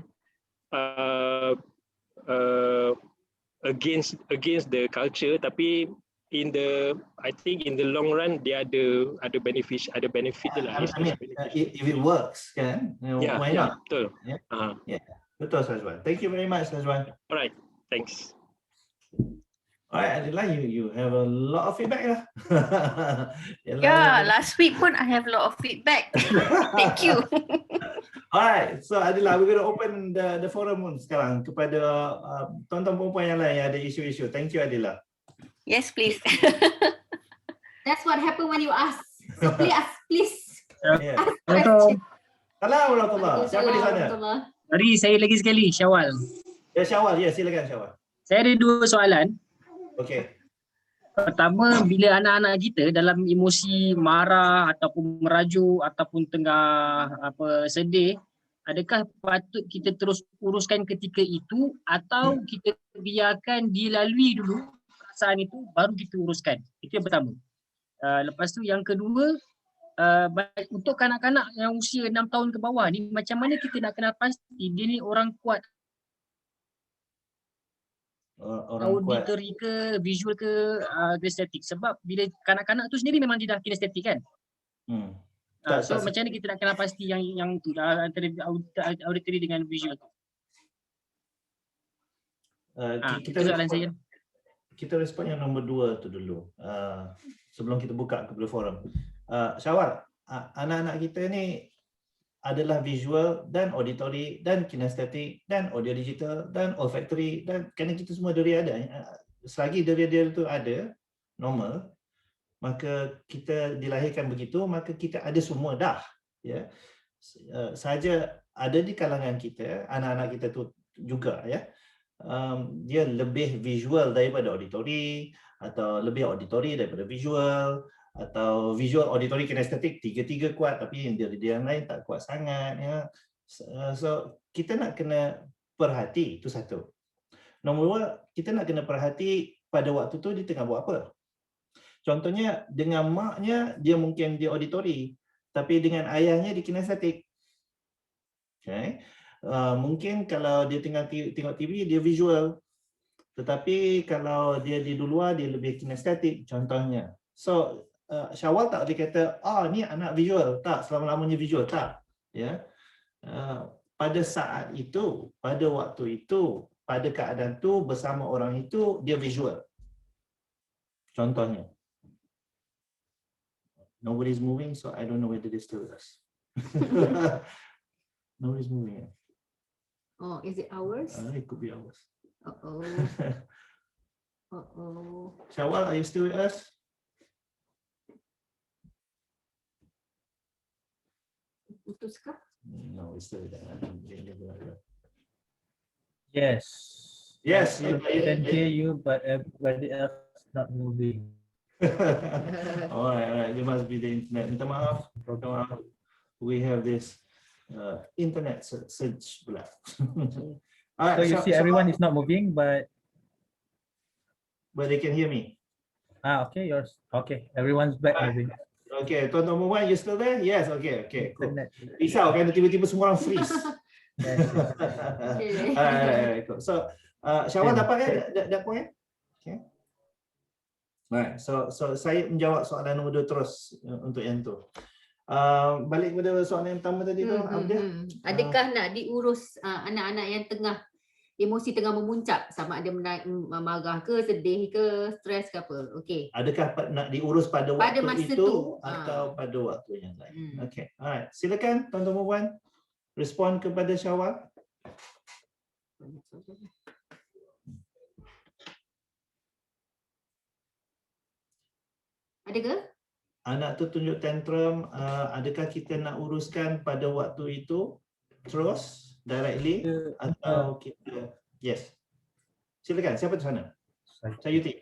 against the culture, tapi I think in the long run dia ada benefit dia lah. I mean, if it works, kan? Why not? Betul. Yeah. Betul, Shazwan. Thank you very much, Shazwan. Alright, thanks. Alright, Adila, you have a lot of feedback lah. Yeah, last week pun I have a lot of feedback. Thank you. Alright, so Adila, we're going to open the forum sekarang kepada tuan-tuan perempuan yang lain yang ada isu-isu. Thank you, Adila. Yes, please. That's what happened when you ask. So please. Yeah. Ask question. Assalamualaikum warahmatullahi. Siapa di sana? Mari saya lagi sekali, Syawal. Ya, Syawal. Ya, silakan Syawal. Saya ada 2 soalan. Okey. Pertama, bila anak-anak kita dalam emosi marah ataupun merajuk ataupun tengah sedih, adakah patut kita terus uruskan ketika itu atau kita biarkan dilalui dulu perasaan itu baru kita uruskan? Itu yang pertama. Lepas tu yang kedua, untuk kanak-kanak yang usia 6 tahun ke bawah ni, macam mana kita nak kenal pasti dia ni orang kuat, auditory ke, visual ke, kinestetik? Sebab bila kanak-kanak tu sendiri memang dia dah kinestetik kan. So macam mana kita nak kenal pasti yang tu antara auditory dengan visual tu? Kita soalan saya. Kita respon yang nombor 2 tu dulu. Sebelum kita buka kepada forum. Syawal, anak-anak kita ni adalah visual dan auditory dan kinestetik dan audio digital dan olfactory, dan kerana kita semua deria ada. Selagi deria-deria itu ada, normal, maka kita dilahirkan begitu, maka kita ada semua dah. Ya. Saja ada di kalangan kita, anak-anak kita tu juga ya. Dia lebih visual daripada auditory, atau lebih auditory daripada visual, atau visual, auditory, kinestetik, tiga-tiga kuat tapi yang lain tak kuat sangat ya. So kita nak kena perhati, itu satu. Nombor 2, kita nak kena perhati pada waktu tu dia tengah buat apa. Contohnya dengan maknya dia mungkin dia auditory, tapi dengan ayahnya dia kinestetik. Okay. Mungkin kalau dia tengok TV dia visual, tetapi kalau dia di luar dia lebih kinestetik contohnya. So Syawal tak boleh kata ni anak visual, tak selama-lamanya visual, tak ya. Pada saat itu, pada waktu itu, pada keadaan tu, bersama orang itu dia visual. Contohnya. Nobody's moving, so I don't know whether they still with us. Nobody's moving it. Oh, is it ours? It could be ours. Uh-oh. Uh-oh. Syawal, are you still with us? Putus kah? No, it's still there. Yes. Yes. I can hear you, but everybody else not moving. all right. It must be the internet. Minta maaf. We have this internet surge pula. All right, So you see everyone is not moving, but they can hear me. Okay, yours. Okay, everyone's back moving. Okay, Tuan Muhammad, you still there? Yes, okay, cool. Internet. Risau kan tiba-tiba semua orang freeze. Alright, cool. So, Syawal dapat kan that point? Okay. Right, so saya menjawab soalan nombor 2 terus untuk yang tu. Balik kepada soalan yang pertama tadi tu, adakah nak diurus anak-anak yang emosi tengah memuncak, sama ada marah ke, sedih ke, stres ke apa? Okey. Adakah nak diurus pada waktu masa itu tu, atau pada waktu yang lain? Okey. Alright, silakan tuan-tuan puan respon kepada Syawal. Ada ke? Anak tu tunjuk tantrum, adakah kita nak uruskan pada waktu itu terus directly atau kita silakan, siapa di sana? Sayuti.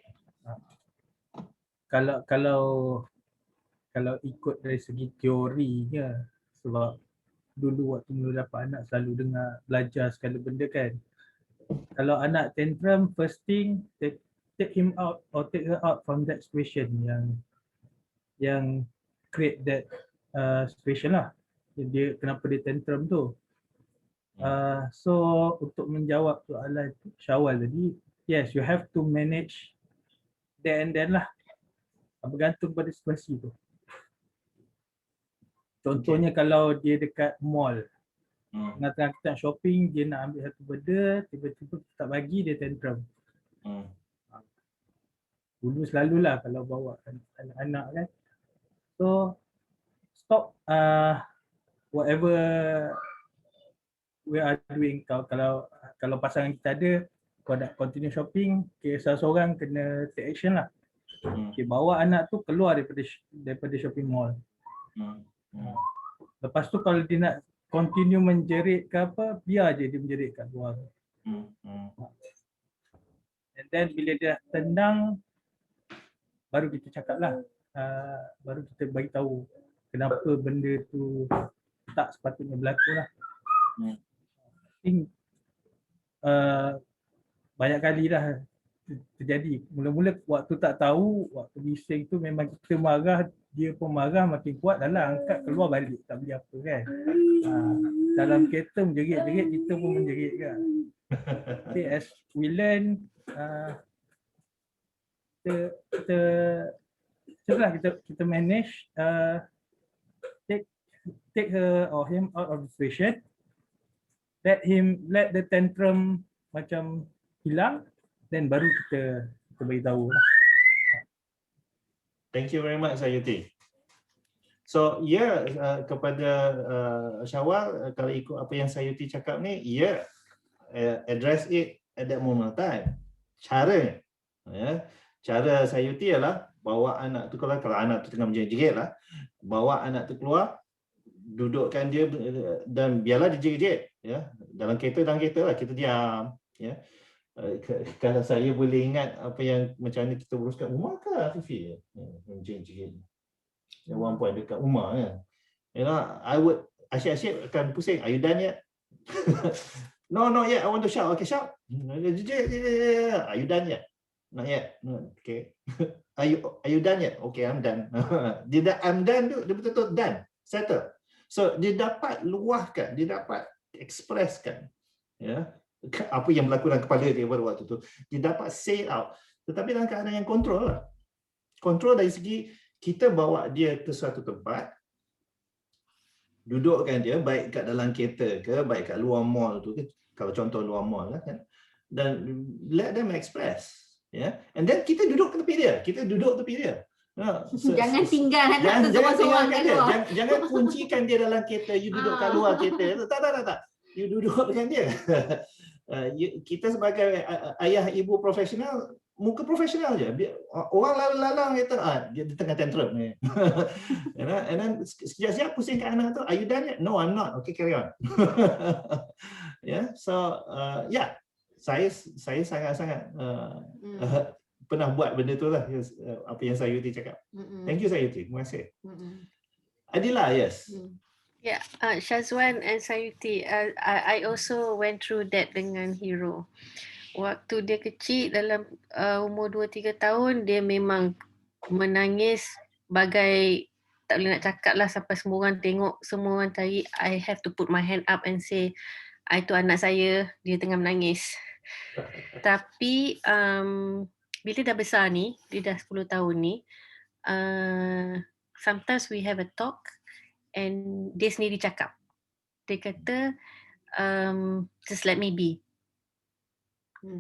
Kalau ikut dari segi teorinya, sebab dulu waktu mula dapat anak selalu dengar belajar segala benda kan. Kalau anak tantrum, first thing take him out or take her out from that situation yang create that situation lah. Dia kenapa dia tantrum tu. So untuk menjawab soalan Syawal tadi, yes, you have to manage there and then lah. Bergantung pada situasi tu. Contohnya kalau dia dekat mall, tengah-tengah kita shopping, dia nak ambil satu benda, tiba-tiba tak bagi, dia tantrum. Dulu selalulah kalau bawa anak-anak kan. So stop whatever we are doing. Kalau pasangan kita ada, kau nak continue shopping, salah seorang kena take action lah. Okay, bawa anak tu keluar daripada shopping mall. Lepas tu kalau dia nak continue menjerit ke apa, biar je dia menjerit kat luar. And then bila dia tenang, baru kita cakap lah. Baru kita bagi tahu kenapa benda tu tak sepatutnya berlaku lah. I think banyak kali dah terjadi. Mula-mula waktu tak tahu, waktu bising tu memang kita marah, dia pun marah, makin kuat dalam angkat keluar balik, tak boleh apa kan. Dalam kereta menjerit-jerit, kita pun menjerit kan. Okay, as we learn, kita manage, take her or him out of the situation, let the tantrum macam hilang, then baru kita bagi tahu. Thank you very much Sayuti. So kepada Syawal, kalau ikut apa yang Sayuti cakap ni, address it at that moment of time. Cara Sayuti ialah bawa anak tu, kalau anak tu tengah menjerit-jerit lah, bawa anak tu keluar, dudukkan dia dan biarlah dia jerit-jerit. Dalam kereta lah, kita diam. Kalau saya boleh ingat apa yang macam mana kita uruskan rumah ke Fifi, jerit-jerit. One point dekat rumah kan. I would asyik-asyik akan pusing. Are you done yet? No, not yet. I want to shout. Okay, shout. Are you done yet? Not yet. Okay. Are you done yet? Okay, I'm done. I'm done tu, dia betul-betul done. Settle. So dia dapat luahkan, dia dapat ekspreskan apa yang berlaku dalam kepala dia pada waktu tu. Dia dapat say it out. Tetapi dalam keadaan yang kontrol lah. Kontrol dari segi kita bawa dia ke suatu tempat, dudukkan dia, baik kat dalam kereta ke, baik kat luar mall tu ke, kalau contoh luar mall lah kan, dan let them express. And then kita duduk ke tepi dia, No, Jangan tinggal anak tu jangan seorang-seorang tinggalkan kat dia. luar. Jangan kuncikan dia dalam kereta, you duduk kat luar kereta. Tak. You duduk dengan dia. Kita sebagai ayah ibu profesional, muka profesional je. Orang lalang kata, dia tengah tantrum ni. And then sekejap-sekejap pusingkan anak tu, are you done yet? No, I'm not. Okay, carry on. So saya sangat-sangat pernah buat benda tu lah, apa yang Sayuti cakap. Thank you Sayuti, terima kasih. Adila, yes. Yeah, Shazwan and Sayuti, I also went through that dengan Hero. Waktu dia kecil, dalam umur 2-3 tahun, dia memang menangis bagai tak boleh nak cakap lah, sampai semua orang tengok, semua orang cari. I have to put my hand up and say, itu anak saya, dia tengah menangis. Tapi bila dah besar ni, dia dah 10 tahun ni, sometimes we have a talk and dia sendiri cakap. Dia kata, just let me be.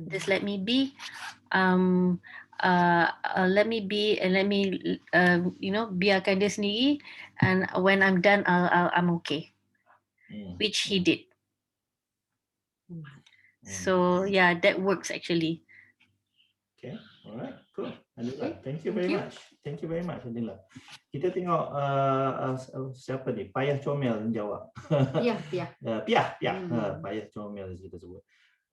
Just let me be. Let me be and let me, biarkan dia sendiri. And when I'm done, I'm okay. Which he did. So yeah, that works actually. Okay, alright, cool. Adila, thank you very much. Thank you very much, Adila. Kita tengok siapa ni? Payah Comel jawab. Piah. Payah Comel kita sebut.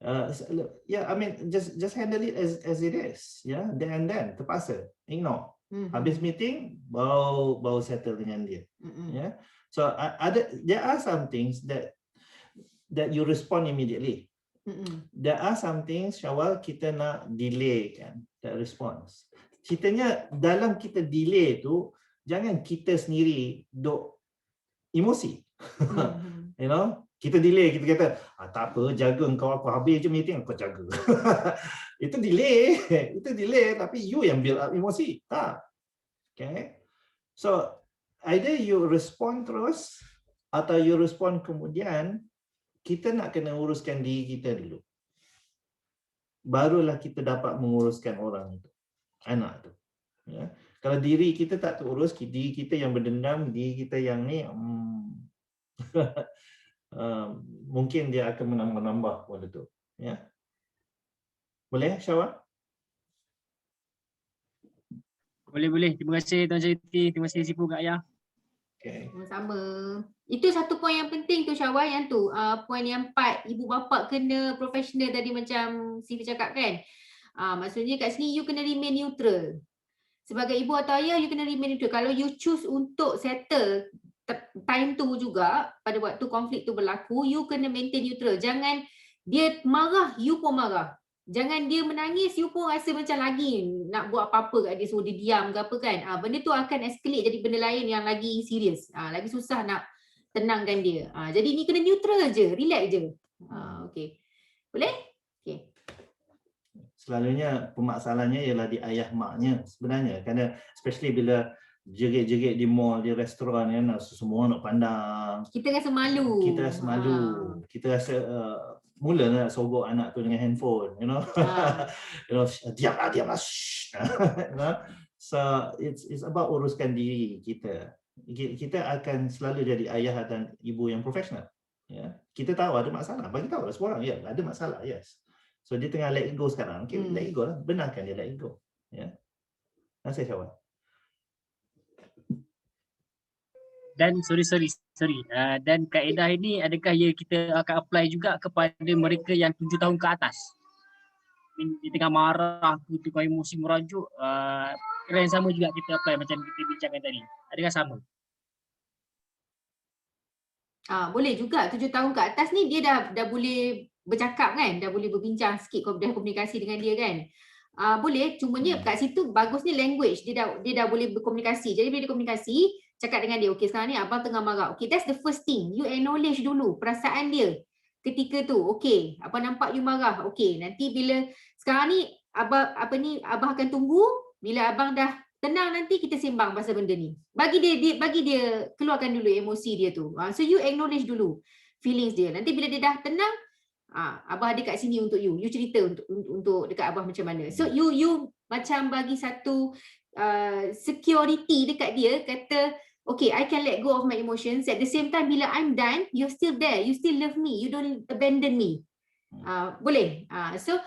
I mean, just handle it as it is. Then terpaksa ignore. Habis meeting, baru settle dengan dia. So there are some things that you respond immediately. There are some things, Syawal, kita nak delay kan, that response. Ceritanya dalam kita delay tu, jangan kita sendiri duk emosi. Kita delay, kita kata, tak apa, jaga engkau, aku habis je meeting, aku jaga. Itu delay, tapi you yang build up emosi. Tak. Okay. So, either you respond terus, atau you respond kemudian, kita nak kena uruskan diri kita dulu. Barulah kita dapat menguruskan orang itu, anak tu. Kalau diri kita tak terurus, diri kita yang berdendam, diri kita yang ni, mungkin dia akan menambah pada tu. Boleh, Syawal? Boleh. Terima kasih Tuan Syariti. Terima kasih Sifu Kak Ayah. Sama. Itu satu poin yang penting tu Syawal, yang tu. Poin yang 4, ibu bapa kena profesional tadi macam Sifu cakap kan. Maksudnya kat sini you kena remain neutral. Sebagai ibu atau ayah, you kena remain neutral. Kalau you choose untuk settle time tu juga, pada waktu konflik tu berlaku, you kena maintain neutral. Jangan dia marah, you pun marah. Jangan dia menangis, you pun rasa macam lagi nak buat apa-apa kat dia, suruh dia diam ke apa kan. Benda tu akan escalate jadi benda lain yang lagi serius. Lagi susah nak tenangkan dia. Jadi ni kena neutral je, relax je. Okay. Boleh? Okay. Selalunya pemasalahnya ialah di ayah maknya sebenarnya. Kerana especially bila jerit-jerit di mall, di restoran kan, semua nak pandang. Kita rasa malu. Kita rasa mula nak sogok anak tu dengan handphone, diamlah. So it's about uruskan diri kita. Kita akan selalu jadi ayah dan ibu yang profesional. Kita tahu ada masalah, bagi tahu lah semua orang, ada masalah, yes. So dia tengah let it go sekarang, okay, let it go lah, benarkan dia let it go. Terima kasih Syawal. Dan sorry. Dan kaedah ini adakah kita akan apply juga kepada mereka yang 7 tahun ke atas? Dia tengah marah, tengah emosi merajuk, kira yang sama juga kita apply macam kita bincangkan tadi. Adakah sama? Boleh juga. 7 tahun ke atas ni dia dah boleh bercakap kan, dah boleh berbincang sikit, dah komunikasi dengan dia kan. Boleh, cumanya kat situ bagusnya language, dia dah boleh berkomunikasi. Jadi bila dia komunikasi, cakap dengan dia, okay sekarang ni abang tengah marah. Okay, that's the first thing. You acknowledge dulu perasaan dia ketika tu. Okay, abang nampak you marah. Okay, nanti bila sekarang ni abang akan tunggu bila abang dah tenang, nanti kita sembang pasal benda ni. Bagi dia keluarkan dulu emosi dia tu. So you acknowledge dulu feelings dia. Nanti bila dia dah tenang, abang ada kat sini untuk you. You cerita untuk dekat abang macam mana. So you macam bagi satu security dekat dia, kata okay, I can let go of my emotions. At the same time, bila I'm done, you're still there, you still love me, you don't abandon me. Boleh. So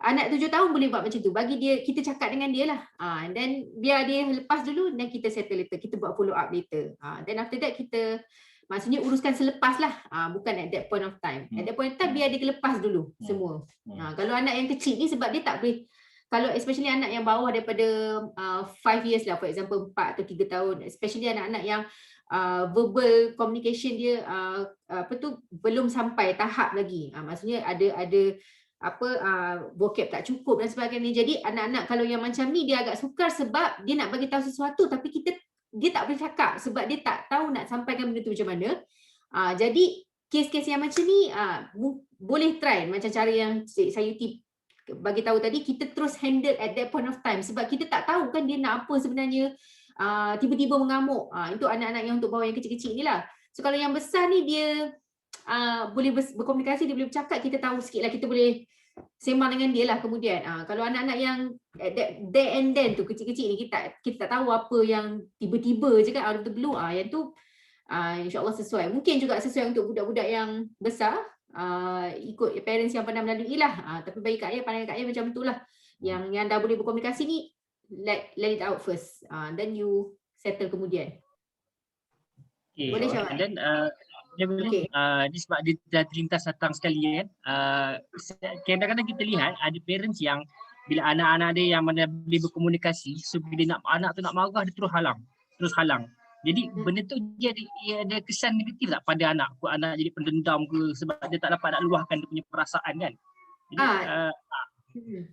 anak 7 tahun boleh buat macam tu. Bagi dia, kita cakap dengan dia lah. And then biar dia lepas dulu, dan kita settle later. Kita buat follow up later. Then after that kita, maksudnya uruskan selepas lah. Bukan at that point of time. At that point of time, biar dia lepas dulu semua. Kalau anak yang kecil ni, sebab dia tak boleh, kalau especially anak yang bawah daripada 5 years lah, for example 4 atau 3 tahun, especially anak-anak yang verbal communication dia belum sampai tahap lagi. Maksudnya ada vocab tak cukup dan sebagainya. Jadi anak-anak kalau yang macam ni dia agak sukar sebab dia nak bagi tahu sesuatu tapi dia tak boleh cakap sebab dia tak tahu nak sampaikan benda tu macam mana. Jadi kes-kes yang macam ni boleh try macam cara yang saya bagi tahu tadi, kita terus handle at that point of time sebab kita tak tahu kan dia nak apa sebenarnya. Tiba-tiba mengamuk. Itu anak-anak yang untuk bawah yang kecil-kecil ni lah. So kalau yang besar ni dia boleh berkomunikasi, dia boleh bercakap, kita tahu sikit lah, kita boleh sembang dengan dia lah kemudian. Kalau anak-anak yang there and then tu, kecil-kecil ni, kita tak tahu apa yang tiba-tiba je kan out of the blue, yang tu insyaAllah sesuai. Mungkin juga sesuai untuk budak-budak yang besar, ikut parents yang pernah melalui lah. Tapi bagi Kak Ayah, pandangan Kak Ayah macam tu lah. Yang dah boleh berkomunikasi ni, let it out first, then you settle kemudian. Okay. Boleh Syawal? And then ni sebab dia dah terlintas datang sekali kan. Kadang-kadang kita lihat ada parents yang bila anak-anak dia yang mana boleh berkomunikasi, so bila anak tu nak marah dia terus halang. Jadi benda tu dia ada kesan negatif tak pada anak? Anak jadi pendendam ke sebab dia tak dapat nak luahkan dia punya perasaan kan. Jadi,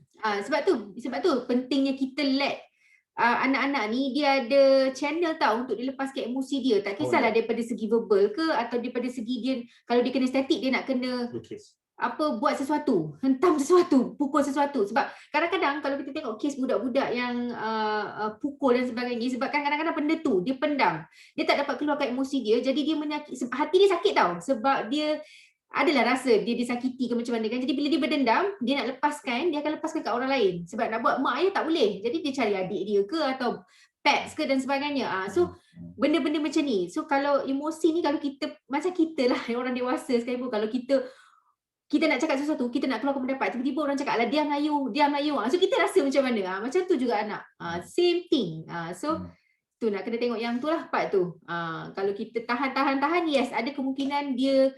sebab tu pentingnya kita let anak-anak ni dia ada channel tau untuk dia lepaskan emosi dia. Tak kisahlah daripada segi verbal ke atau daripada segi dia, kalau dia kena statik dia nak kena buat sesuatu, hentam sesuatu, pukul sesuatu. Sebab kadang-kadang kalau kita tengok kes budak-budak yang pukul dan sebagainya, sebab kan kadang-kadang benda tu dia pendam, dia tak dapat keluarkan emosi dia, jadi dia hati dia sakit tau sebab dia adalah rasa dia disakiti ke macam mana kan. Jadi bila dia berdendam, dia nak lepaskan, dia akan lepaskan kat orang lain. Sebab nak buat mak ayah tak boleh. Jadi dia cari adik dia ke atau pets ke dan sebagainya. So benda-benda macam ni. So kalau emosi ni, kalau kita macam kita lah orang dewasa sekarang pun, kalau kita nak cakap sesuatu, kita nak keluarkan pendapat, tiba-tiba orang cakap, alah diam Melayu. So kita rasa macam mana? Macam tu juga anak. Same thing. So tu nak kena tengok yang tu lah part tu. Kalau kita tahan, yes, ada kemungkinan dia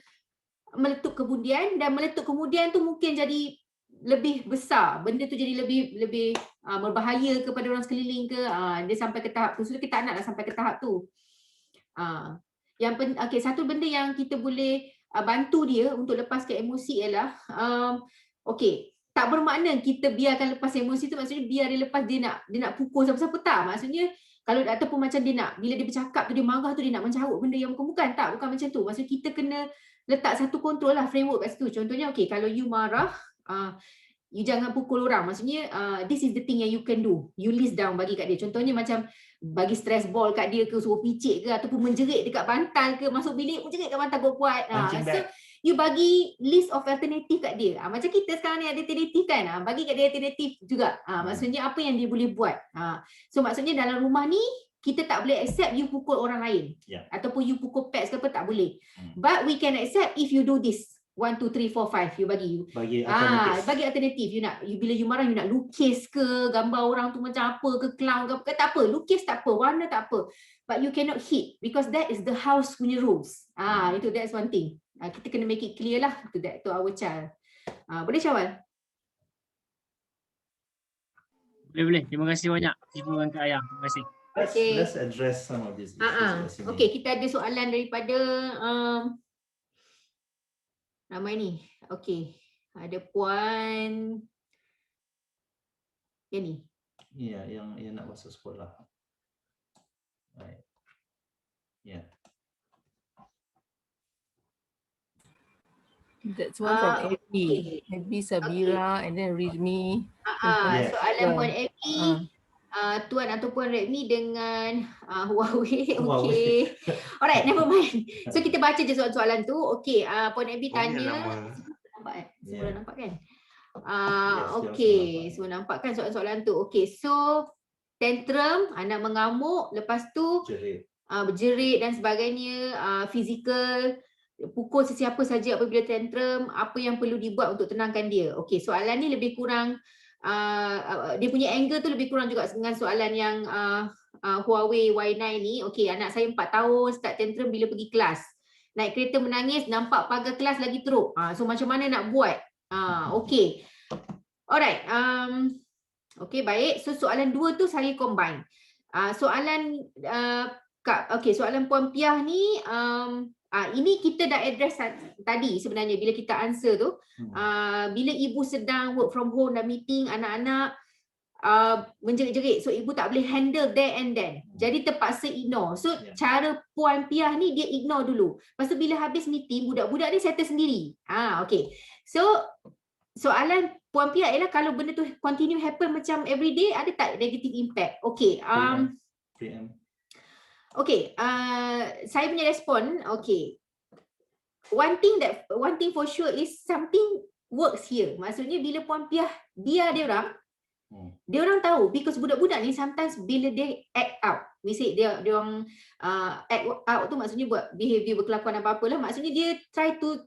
meletup kemudian, dan meletup kemudian tu mungkin jadi lebih besar, benda tu jadi lebih berbahaya kepada orang sekeliling ke, dia sampai ke tahap tu. So kita tak nak sampai ke tahap tu. Satu benda yang kita boleh bantu dia untuk lepaskan emosi ialah tak bermakna kita biarkan lepas emosi tu, maksudnya biar dia lepas, dia nak pukul siapa-siapa, tak. Maksudnya kalau ataupun macam dia nak, bila dia bercakap tu, dia marah tu, dia nak mencarut benda yang bukan macam tu. Maksudnya kita kena letak satu kontrol lah, framework kat situ. Contohnya kalau you marah, you jangan pukul orang. Maksudnya this is the thing yang you can do. You list down, bagi kat dia. Contohnya macam bagi stress ball kat dia ke, suruh picit ke, ataupun menjerit dekat bantal ke, masuk bilik menjerit kat bantal, buat. So you bagi list of alternative kat dia. Macam kita sekarang ni ada alternatif kan, bagi kat dia alternatif juga. Maksudnya apa yang dia boleh buat. So maksudnya dalam rumah ni kita tak boleh accept you pukul orang lain, ataupun you pukul pets ke apa, tak boleh. But we can accept if you do this 1, 2, 3, 4, 5, you bagi alternatif. Bagi alternatif. Bila you marah, you nak lukis ke, gambar orang tu macam apa ke, clown ke, tak apa, lukis tak apa, warna tak apa, but you cannot hit, because that is the house punya rules. That's one thing. Kita kena make it clear lah to our child. Boleh Syawal? Boleh. Terima kasih banyak Ibu dan Kak Ayah. Terima kasih. Let's address some of these issues. Okay, kita ada soalan daripada ramai ni. Okay, ada Puan yang ni. Ya, yang nak masuk sekolah. Right. Yeah. That's one from Abby. Abby, Sabira, and then Rizmi. Soalan Puan Abby. Tuan ataupun Redmi dengan Huawei. Okay. Alright, never mind. So kita baca je soalan tu. Okay, Puan Abby tanya. Nampak semua nampak kan? Okay, so nampak kan soalan-soalan tu. Okay, so tantrum, anak mengamuk, lepas tu berjerit dan sebagainya, fizikal, pukul sesiapa saja apabila tantrum, apa yang perlu dibuat untuk tenangkan dia. Okey, soalan ni lebih kurang dia punya angle tu lebih kurang juga dengan soalan yang Huawei Y9 ni. Okey, anak saya 4 tahun start tantrum bila pergi kelas. Naik kereta menangis, nampak pagar kelas lagi teruk. So macam mana nak buat? Okey. Alright. Okey, baik. So soalan 2 tu saya combine. Soalan soalan Puan Piah ni ini kita dah address tadi sebenarnya bila kita answer tu. Bila ibu sedang work from home dan meeting anak-anak menjerit-jerit, so ibu tak boleh handle there and then, jadi terpaksa ignore. So cara Puan Piah ni dia ignore dulu, lepas tu bila habis meeting budak-budak dia settle sendiri. Okay, so soalan Puan Piah ialah kalau benda tu continue happen macam everyday, ada tak negative impact? Okay, saya punya respon, okay, one thing for sure is something works here. Maksudnya bila Puan Piah biar dia orang tahu, because budak-budak ni sometimes bila dia act out, misalnya dia orang act out tu maksudnya buat behavior, berkelakuan apa-apa lah, maksudnya dia try to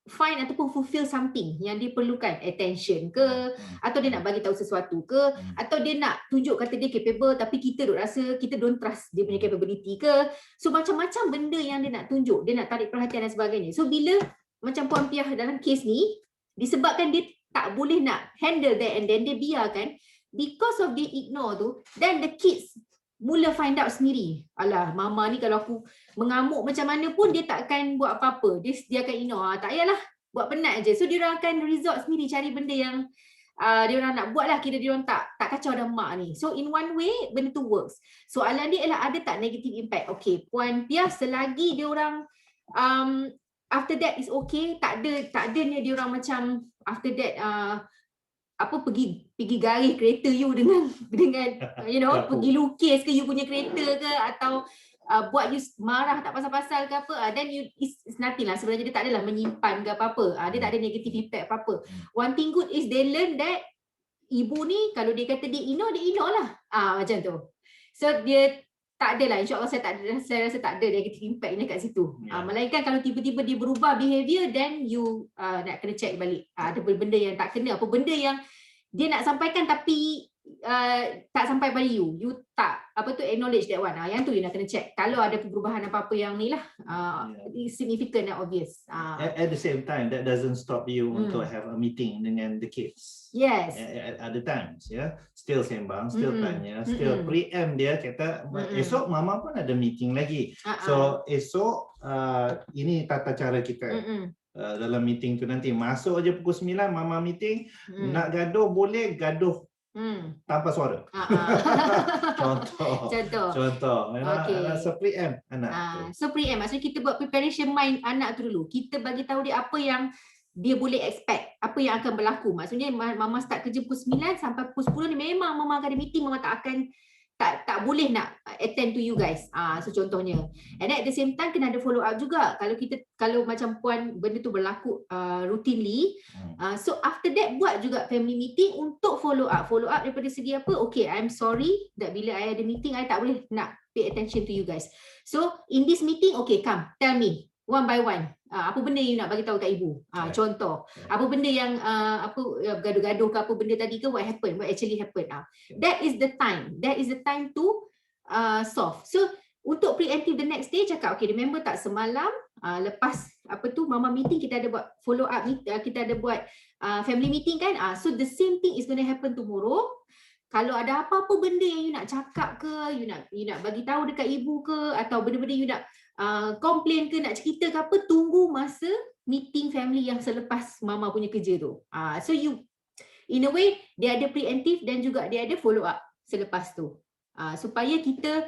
find ataupun fulfill something yang dia perlukan, attention ke, atau dia nak bagi tahu sesuatu ke, atau dia nak tunjuk kata dia capable tapi kita duk rasa kita don't trust dia punya capability ke. So macam-macam benda yang dia nak tunjuk, dia nak tarik perhatian dan sebagainya. So bila macam Puan Piah dalam kes ni, disebabkan dia tak boleh nak handle that and then dia biarkan, because of dia ignore tu, then the kids mula find out sendiri. Alah, mama ni kalau aku mengamuk macam mana pun dia tak akan buat apa-apa. Dia akan ignore. Tak payahlah, buat penat je. So dia orang akan resort sendiri cari benda yang dia orang nak buat lah, kira dia orang tak kacau dah mak ni. So in one way benda tu works. Soalan dia ialah ada tak negative impact? Okay, Puan Piah, selagi dia orang after that is okay, tak ada ni dia orang macam after that pergi garis kereta you dengan you know, pergi lukis ke you punya kereta ke, atau buat you marah tak pasal-pasal ke apa, then you it's nothing lah sebenarnya. Dia tak adalah menyimpan ke apa-apa, dia tak ada negative impact apa-apa. One thing good is they learn that ibu ni kalau dia kata dia ignore lah, macam tu. So dia tak adalah, insyaAllah saya rasa tak ada negative impact ni kat situ. Melainkan kalau tiba-tiba dia berubah behavior, then you nak kena check balik. Ada benda yang tak kena, apa benda yang dia nak sampaikan tapi tak sampai pada you tak acknowledge that one. Yang tu you nak kena check. Kalau ada perubahan apa-apa yang ni lah, significant and obvious. At the same time, that doesn't stop you untuk have a meeting dengan the kids. Yes. At other times, still sembang, still tanya, still preempt dia kata esok mama pun ada meeting lagi. So esok ini tata cara kita. Dalam meeting tu nanti masuk aja pukul 9 mama meeting, nak gaduh boleh gaduh tanpa suara. Contoh. Memang so preempt anak. So preempt maksudnya kita buat preparation mind anak tu dulu. Kita bagi tahu dia apa yang dia boleh expect, apa yang akan berlaku. Maksudnya mama start kerja pukul 9 sampai pukul 10 ni memang mama akan ada meeting, mama tak akan tak boleh nak attend to you guys. So contohnya. And at the same time kena ada follow up juga. Kalau macam Puan benda tu berlaku routinely, so after that buat juga family meeting untuk follow up. Follow up daripada segi apa? Okay, I'm sorry that bila I ada meeting I tak boleh nak pay attention to you guys. So in this meeting, okay, come tell me one by one. Apa benda you nak bagi tahu kat ibu? Contoh, apa benda yang gaduh-gaduh ke apa benda tadi ke, what actually happened. That is the time to solve. So untuk preemptive the next day cakap, okay, remember tak semalam lepas mama meeting kita ada buat follow up, kita ada buat family meeting kan. So the same thing is going to happen tomorrow. Kalau ada apa-apa benda yang you nak cakap ke, you nak bagi tahu dekat ibu ke, atau benda-benda you nak komplain ke, nak cerita ke apa, tunggu masa meeting family yang selepas mama punya kerja tu. So you in a way dia ada preemptive dan juga dia ada follow up selepas tu. Supaya kita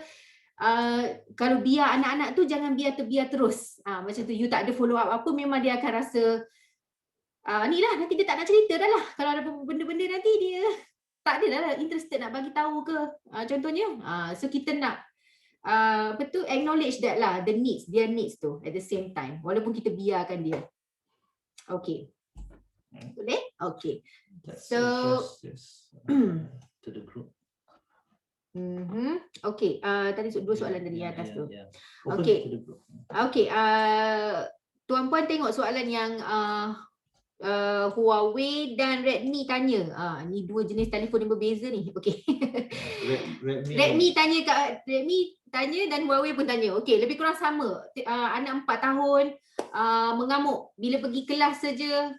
kalau biar anak-anak tu jangan terbiar terus. Macam tu you tak ada follow up apa, memang dia akan rasa ni lah, nanti dia tak nak cerita dah lah. Kalau ada benda-benda nanti dia tak adalah interested nak bagi tahu ke, contohnya. So kita nak acknowledge that lah, the needs, their needs tu at the same time, walaupun kita biarkan dia. Okay, boleh? Okay, so to the group. Okey, tadi dua soalan dari atas tu. Open Okey. to the group. Okey, tuan-puan tengok soalan yang Huawei dan Redmi tanya. Ni dua jenis telefon yang berbeza ni. Okey. Redmi tanya dan Huawei pun tanya. Okey, lebih kurang sama. Anak 4 tahun mengamuk bila pergi kelas saja.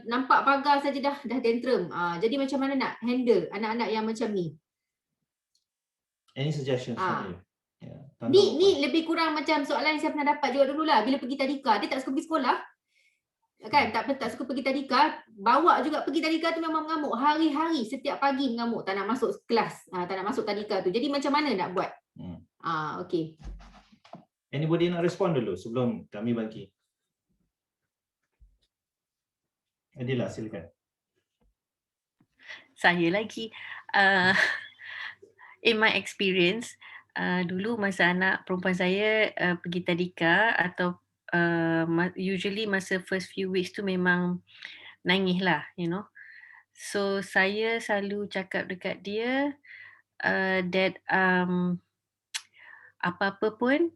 Nampak pagar saja dah tantrum. Jadi macam mana nak handle anak-anak yang macam ni? Any suggestions from you? Ni lebih kurang macam soalan yang saya pernah dapat juga dululah. Bila pergi tadika, dia tak suka pergi sekolah. Kan, tak suka pergi tadika. Bawa juga pergi tadika tu memang mengamuk. Hari-hari, setiap pagi mengamuk. Tak nak masuk kelas. Tak nak masuk tadika tu. Jadi macam mana nak buat? Okay. Anybody nak respond dulu sebelum kami bagi? Adila, silakan. Saya lagi. In my experience, dulu masa anak perempuan saya pergi tadika atau usually masa first few weeks tu memang nangis lah, you know. So saya selalu cakap dekat dia that apa-apa pun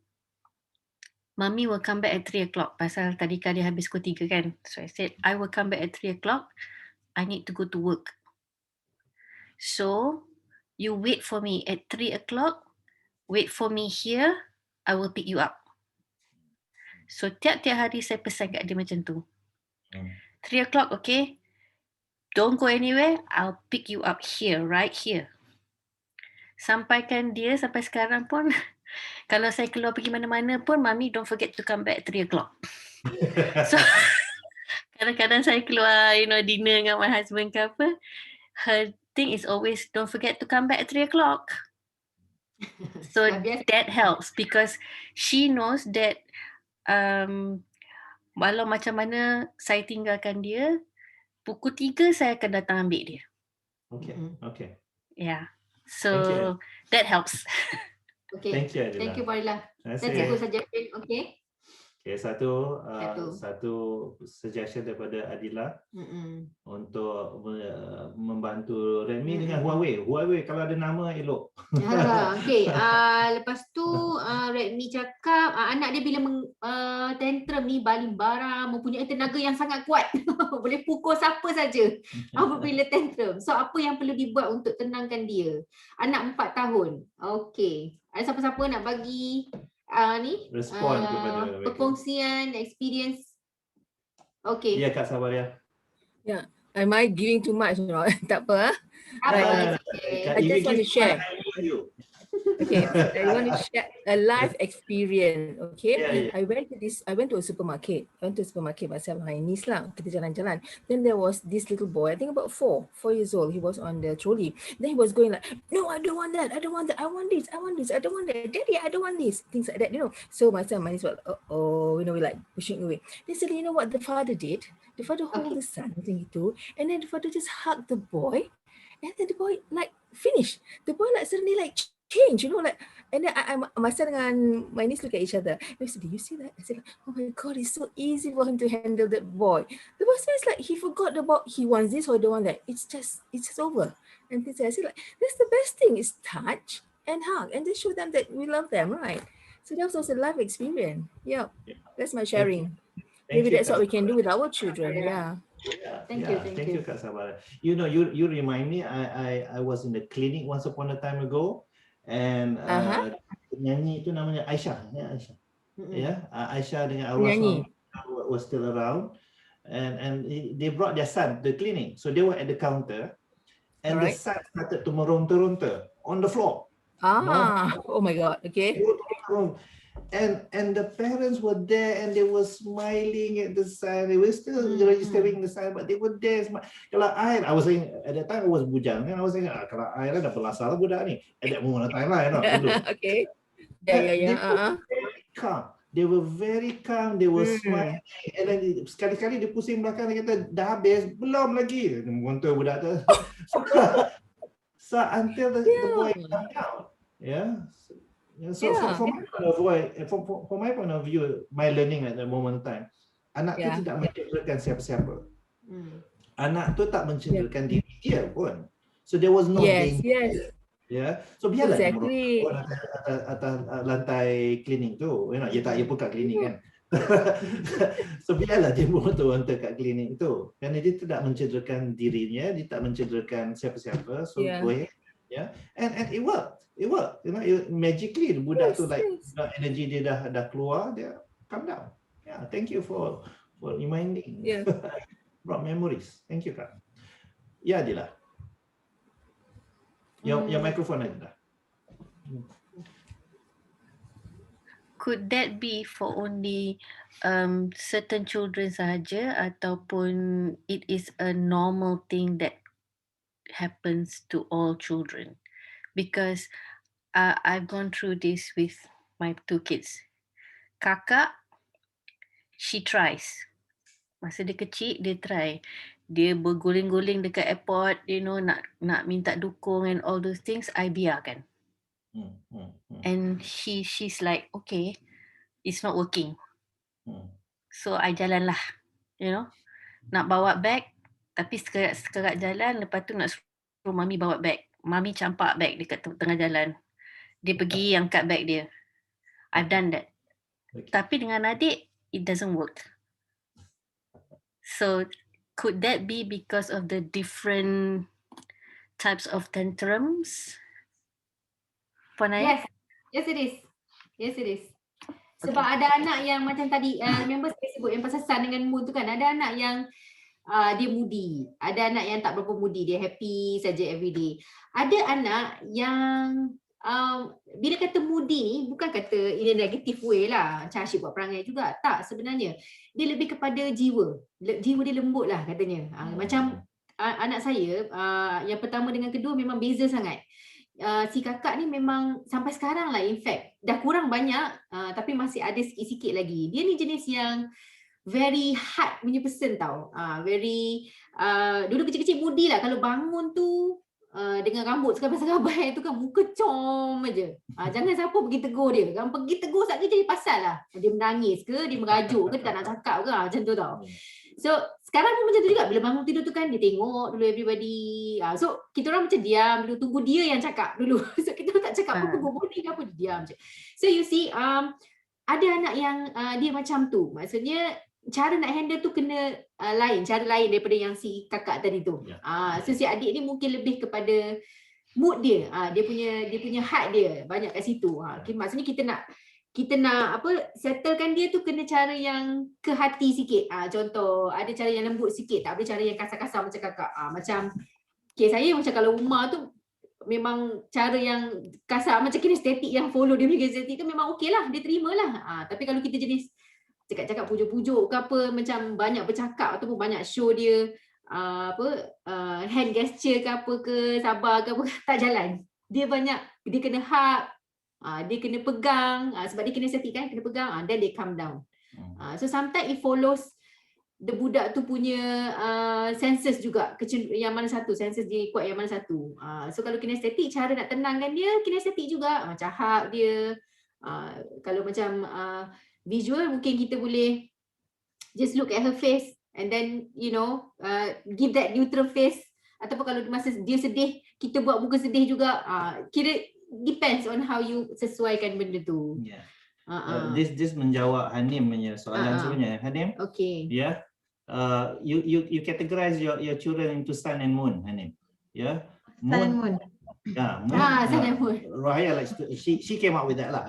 Mummy will come back at 3 o'clock pasal tadika dia habis pukul 3 kan. So I said I will come back at 3 o'clock. I need to go to work. So you wait for me at 3 o'clock. Wait for me here. I will pick you up. So tiap-tiap hari saya pesan kat dia macam tu. 3 o'clock, okay? Don't go anywhere. I'll pick you up here, right here. Sampaikan dia sampai sekarang pun, kalau saya keluar pergi mana-mana pun, Mami don't forget to come back at 3 o'clock. So kadang-kadang saya keluar, you know, dinner dengan my husband ke apa, her thing is always don't forget to come back at 3 o'clock. So that helps because she knows that walau macam mana saya tinggalkan dia, pukul 3 saya akan datang ambil dia. Okay. Yeah. So that helps. Okay. Thank you, Adila. Thank you, Adila. That's a good suggestion. Okay. Okay, satu suggestion daripada Adila untuk membantu Redmi dengan Huawei. Huawei kalau ada nama elok. Okay, lepas tu Redmi cakap anak dia bila tantrum ni baling barang, mempunyai tenaga yang sangat kuat. Boleh pukul siapa saja apabila tantrum. So apa yang perlu dibuat untuk tenangkan dia? Anak 4 tahun. Okay. Ada siapa-siapa nak bagi respon kepada mereka. Perkongsian experience. Okay. Ya, Kak Sabaria. Yeah. Am I giving too much? No? Tak apa. I just want to share. Okay, I want to share a life experience. Okay, I went to a supermarket. Myself, my niece lah. Kita jalan-jalan. Then there was this little boy. I think about 4 years old. He was on the trolley. Then he was going like, "No, I don't want that. I don't want that. I want this. I want this. I don't want that. Daddy, I don't want this." Things like that, you know. So myself, my niece was, we like pushing away. Then suddenly, you know what the father did? The father hold the son, and then the father just hugged the boy, and then the boy like finished. The boy like suddenly like change, you know, like, and then I myself and my niece look at each other. And I said, "Do you see that?" I said, "Oh my God, it's so easy for him to handle that boy." The boy says like he forgot about he wants this or don't want that. It's just over. And I said like that's the best thing is touch and hug and just show them that we love them, right? So that was also a life experience. Yeah, that's my sharing. Maybe that's what we can do with our children. Yeah. Thank you, Kak Sabara. You know, you remind me. I was in the clinic once upon a time ago. And penyanyi itu namanya Aisyah, Aisyah dengan Arwah was still around, and they brought their son to the clinic. So they were at the counter, and the son started to meronta-ronta on the floor. Oh my God, okay. And the parents were there and they were smiling at the son. They were still registering the son, but they were there. Kalau I was saying at that time I was bujang, and I was saying kalau I dah belasah lah budak ni. At that moment of time lah, you know. Okay. Yeah. They were very calm. They were smiling. And then sekali-kali dia pusing belakang, dia kata dah habis, belum lagi. Montor budak tu. So until the boy come out, So from my point of view, my learning at the moment in time, anak tu tidak mencederakan siapa-siapa. Anak tu tak mencederakan diri dia pun. So there was no danger. Ya, so biarlah dia Exactly. merokok atas lantai klinik tu. Ya tak, dia pun kat klinik kan. So biarlah dia motor-motor kat klinik tu. Kerana dia tidak mencederakan dirinya, dia tak mencederakan siapa-siapa. So go ahead. Yeah. And it worked. It worked. Magically budak tu like energy dia dah keluar, dia calm down. Yeah, thank you for reminding. Yeah. Brought memories. Thank you, Kak. Ya, Adila. Yang mikrofon aja dah. Could that be for only certain children sahaja ataupun it is a normal thing that happens to all children? Because I've gone through this with my 2 kids. Kakak, she tries. Masa dia kecil, dia try. Dia berguling-guling dekat airport, nak minta dukung and all those things, I biarkan. And she's like, okay, it's not working. So I jalan lah, nak bawa bag, tapi sekerat jalan, lepas tu nak suruh mami bawa bag. Mami campak bag dekat tengah jalan. Dia pergi angkat bag dia. I've done that. Tapi dengan adik, it doesn't work. So could that be because of the different types of tantrums? Yes, yes it is. Yes it is. Sebab ada anak yang macam tadi, remember saya sebut yang pasal Sun dengan Moon tu kan, ada anak yang dia moody, ada anak yang tak berapa moody, dia happy saja everyday. Ada anak yang bila kata moody ni bukan kata in a negative way lah, macam asyik buat perangai juga, tak, sebenarnya dia lebih kepada jiwa dia lembut lah katanya. Macam anak saya yang pertama dengan kedua memang beza sangat. Si kakak ni memang sampai sekarang lah, in fact dah kurang banyak, tapi masih ada sikit-sikit lagi. Dia ni jenis yang very hard punya person tau. Dulu kecil-kecil moody lah, kalau bangun tu dengan rambut sekabai-sekabai tu kan, muka com aja. Jangan siapa pergi tegur dia. Kalau pergi tegur sekali jadi pasal lah. Dia menangis ke, dia merajuk ke, dia tak nak cakap ke, macam tu tau. So sekarang pun macam tu juga, bila bangun tidur tu kan, dia tengok dulu everybody. So kita orang macam diam dulu, tunggu dia yang cakap dulu. So kita tak cakap apa, tunggu body ke apa, dia diam je. So you see, ada anak yang dia macam tu. Maksudnya cara nak handle tu kena cara lain daripada yang si kakak tadi tu. So si adik ni mungkin lebih kepada mood dia. Dia punya heart dia banyak kat situ. Maksudnya kita nak settlekan dia tu kena cara yang ke hati sikit. Contoh ada cara yang lembut sikit, tak boleh cara yang kasar-kasar macam kakak. Macam saya macam kalau Umar tu memang cara yang kasar macam kinestetik yang follow dia punya kinestetik tu memang okey lah, dia terima lah. Tapi kalau kita jenis cakap-cakap pujuk-pujuk ke apa, macam banyak bercakap ataupun banyak show dia hand gesture ke apa ke, sabar ke apa, tak jalan. Dia kena hug, dia kena pegang, sebab dia kena setik kan, kena pegang, then they calm down. So sometimes it follows the budak tu punya senses juga, yang mana satu, senses dia kuat yang mana satu. So kalau kinestetik, cara nak tenangkan dia, kinestetik juga, macam hug dia. Kalau macam visual, mungkin kita boleh just look at her face and then give that neutral face. Ataupun kalau masa dia sedih, kita buat muka sedih juga. Kira depends on how you sesuaikan benda tu. This menjawab Hanim punya soalan sebenarnya. Hanim, okay. You categorize your children into sun and moon, Hanim. Sun and moon. Sun and moon. Rohaya likes to, she came up with that lah,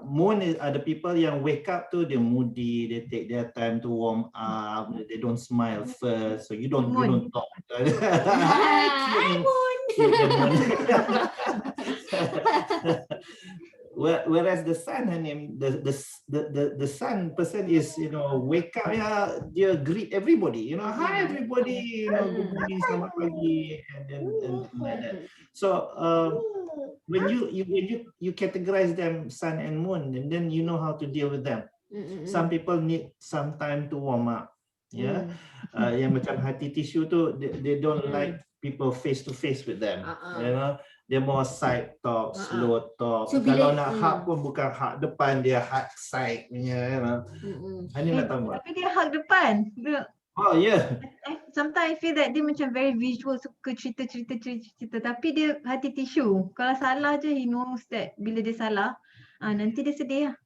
moon are the people yang wake up to, they're moody, they take their time to warm up, they don't smile first, so you don't talk. Hi, moon. Whereas the sun, the sun person is, wake up, dia greet everybody, hi everybody, good morning, selamat pagi, and like that. So when you categorize them sun and moon, and then you know how to deal with them. Some people need some time to warm up. Yang macam hati tisu tu, they don't like people face to face with them. Dia more side talk, slow talk. So, kalau nak hug pun bukan hug depan, dia hug side punya. Ini nak tambah. Tapi dia hug depan. Oh ya. Sometimes I feel that dia macam very visual, suka cerita, tapi dia hati tisu. Kalau salah je he knows that bila dia salah, nanti dia sedih lah.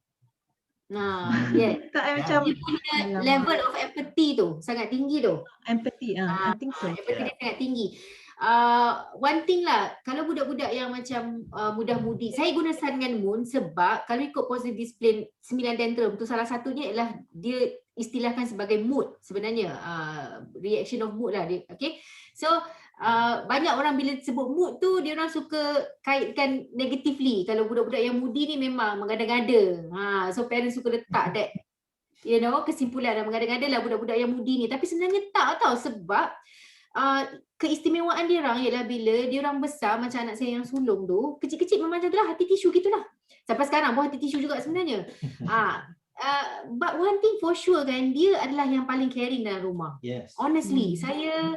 Yeah. Tak Dia macam punya level of empathy tu sangat tinggi tu. Empathy, I think so. Empathy dia sangat tinggi. One thing lah, kalau budak-budak yang macam mudah-mudi, saya guna Sun dengan Moon sebab kalau ikut positive discipline 9 tantrum tu salah satunya ialah dia istilahkan sebagai mood sebenarnya, reaction of mood lah dia. Okay, so banyak orang bila sebut mood tu dia orang suka kaitkan negatively. Kalau budak-budak yang moody ni memang mengada-ngada, so parents suka letak that kesimpulan dan mengada-ngada lah budak-budak yang moody ni, tapi sebenarnya tak tau. Sebab keistimewaan dia orang ialah bila dia orang besar, macam anak saya yang sulung tu, kecil-kecil memang macam tu lah, hati tisu gitulah. Sampai sekarang pun hati tisu juga sebenarnya. But one thing for sure kan, dia adalah yang paling caring dalam rumah. Yes. Honestly, saya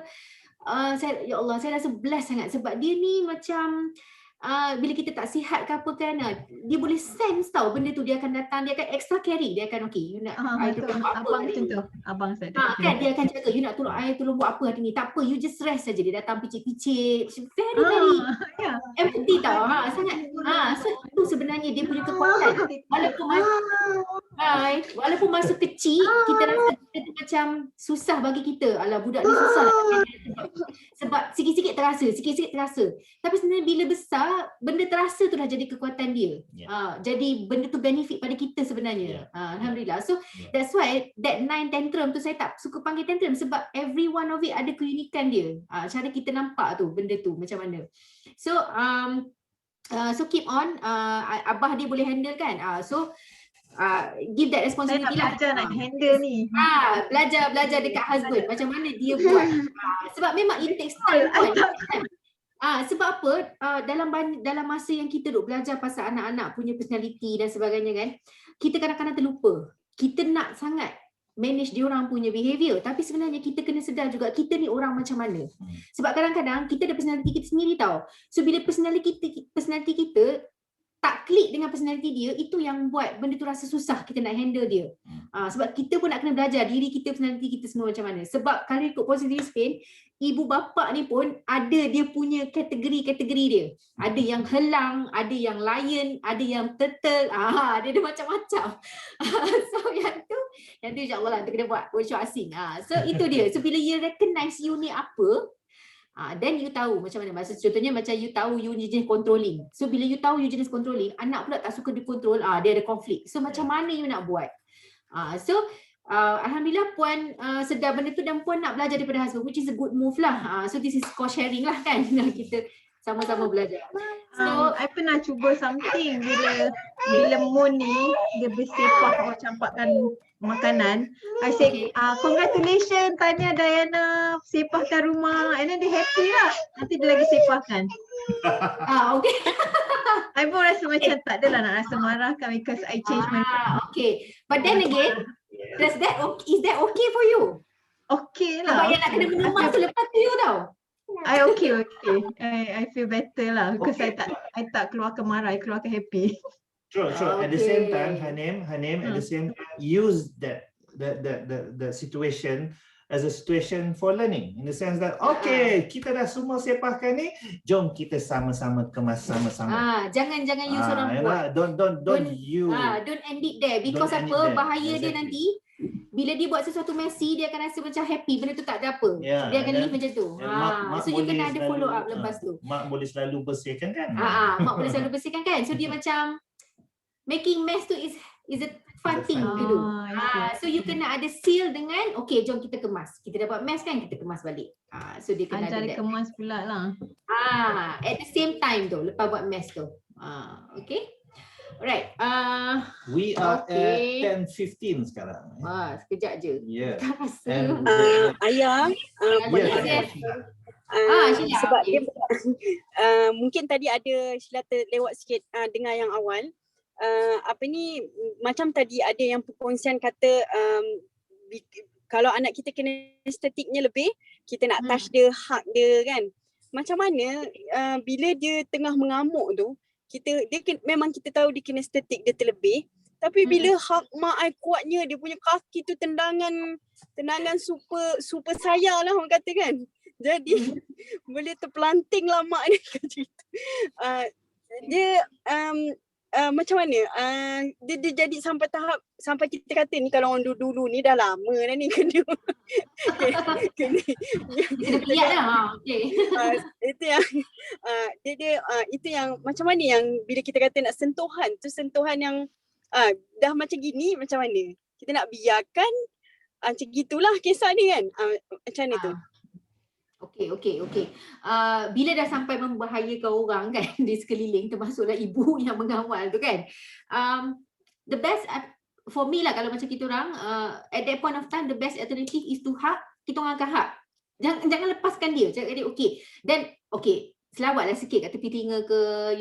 ya Allah, saya rasa blessed sangat sebab dia ni macam bila kita tak sihat ke apa kan, dia boleh sense tau benda tu, dia akan datang, dia akan extra caring, dia akan okay, you nak I tolong buat apa Abang hari macam ni? tu, abang saya. Kan dia akan jaga, you nak tolong I tolong buat apa hari ni, tak apa, you just rest saja. Dia datang picit-picit, very empathy tau, sangat. So itu sebenarnya dia punya kekuatan. Walaupun masa kecil kita rasa benda tu macam susah bagi kita, alah budak ni susah sebab sikit-sikit terasa, tapi sebenarnya bila besar benda terasa tu dah jadi kekuatan dia. Jadi benda tu benefit pada kita sebenarnya. Alhamdulillah. So that's why that 9 tantrum tu saya tak suka panggil tantrum sebab every one of it ada keunikan dia. Cara kita nampak tu benda tu macam mana. So so keep on, abah dia boleh handle kan. So give that responsibility lah. Saya nak handle ni. Belajar dekat husband macam mana dia buat. Sebab memang it takes time kan. Sebab apa, dalam masa yang kita duk belajar pasal anak-anak punya personality dan sebagainya kan, kita kadang-kadang terlupa. Kita nak sangat manage diorang punya behavior, tapi sebenarnya kita kena sedar juga kita ni orang macam mana. Sebab kadang-kadang kita ada personality kita sendiri tau. So bila personality kita tak klik dengan personality dia, itu yang buat benda tu rasa susah kita nak handle dia. Sebab kita pun nak kena belajar diri kita, personality kita semua macam mana. Sebab kalau ikut positive spin, ibu bapa ni pun ada dia punya kategori-kategori dia. Ada yang helang, ada yang lion, ada yang turtle, dia ada macam-macam. So yang tu insyaAllah lah, kita kena buat workshop asing. So itu dia. So bila you recognize you ni apa, then you tahu macam mana. Maksud contohnya macam you tahu you jenis controlling. So bila you tahu you jenis controlling, anak pula tak suka dikontrol, dia ada konflik. So macam mana you nak buat? So alhamdulillah puan sedar benda tu dan puan nak belajar daripada husband, which is a good move lah. So this is co-sharing lah kan. Kita sama-sama belajar. So I pernah cuba something bila Moon ni dia bersepah or campakkan makanan. I say congratulations Tanya Diana sepahkan rumah, and then dia happy lah. Nanti dia lagi sepahkan. Okay. I pun rasa macam tak adalah nak rasa marah kan because I change my okay. But then again, is that okay for you? Okay lah. Sebab yang nak kena minumah tu lepas tu you tau. I okay. I feel better lah because I tak keluarkan marah, I keluarkan happy. True. At the same time, Hanem, at the same time, use that situation as a situation for learning, in the sense that okay, kita dah semua sepahkan ni, jom kita sama-sama kemas sama-sama. Jangan you seorang buat. Don't end it there because apa bahaya dia nanti. Bila dia buat sesuatu messy, dia akan rasa macam happy, benda tu tak ada apa. Dia akan leave macam tu. So you kena ada follow up lepas tu. Mak boleh selalu bersihkan kan? Mak boleh selalu bersihkan kan. So dia macam making mess tu is a fun thing to do. So you kena ada seal dengan okay, jom kita kemas. Kita dapat mess kan, kita kemas balik. So dia kena ada kemas pula lah. At the same time tu, lepas buat mess tu. Okay. Alright. We are at 10:15 sekarang. Sekejap je. Yeah. Ayah, sebab dia mungkin tadi ada Sheila terlewat sikit dengar yang awal. Macam tadi ada yang perkongsian kata kalau anak kita kinestetiknya lebih, kita nak touch dia, hug dia kan. Macam mana bila dia tengah mengamuk tu, memang kita tahu dia kinestetik dia terlebih, Tapi bila hak mak I kuatnya, dia punya kaki tu tendangan super sayang lah orang kata kan. Jadi boleh terpelanting lah mak ni macam tu. Dia macam mana? Dia jadi sampai tahap sampai kita kata ni kalau orang dulu ni dah lama dah ni kena lihat lah. Okey. Itu yang itu yang macam mana yang bila kita kata nak sentuhan tu sentuhan yang dah macam gini macam mana? Kita nak biarkan macam gitulah kisah ni kan. Macam mana tu? Okey. Bila dah sampai membahayakan orang kan di sekeliling, termasuklah ibu yang mengawal tu kan. The best for me lah kalau macam kita orang, at that point of time the best alternative is to hug, kita orang akan hug. Jangan lepaskan dia. Cakap dia okey. Dan okey, selawatlah sikit kat tepi telinga ke,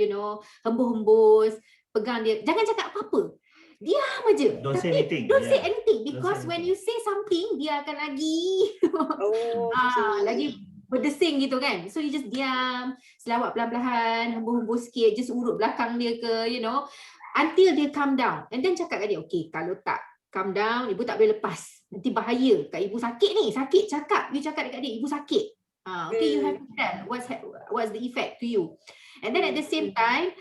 hembus-hembus, pegang dia. Jangan cakap apa-apa. Diam aja. Don't say anything. Don't say anything because when you say something, dia akan lagi lagi berdesing gitu kan. So you just diam, selawat perlahan-lahan, hembus-hembus sikit, just urut belakang dia ke, until dia calm down. And then cakap kat dia, okay, kalau tak calm down, ibu tak boleh lepas. Nanti bahaya. Kat ibu sakit ni, sakit cakap. You cakap dekat dia, ibu sakit. Okay, you have to tell what's the effect to you. And then at the same time,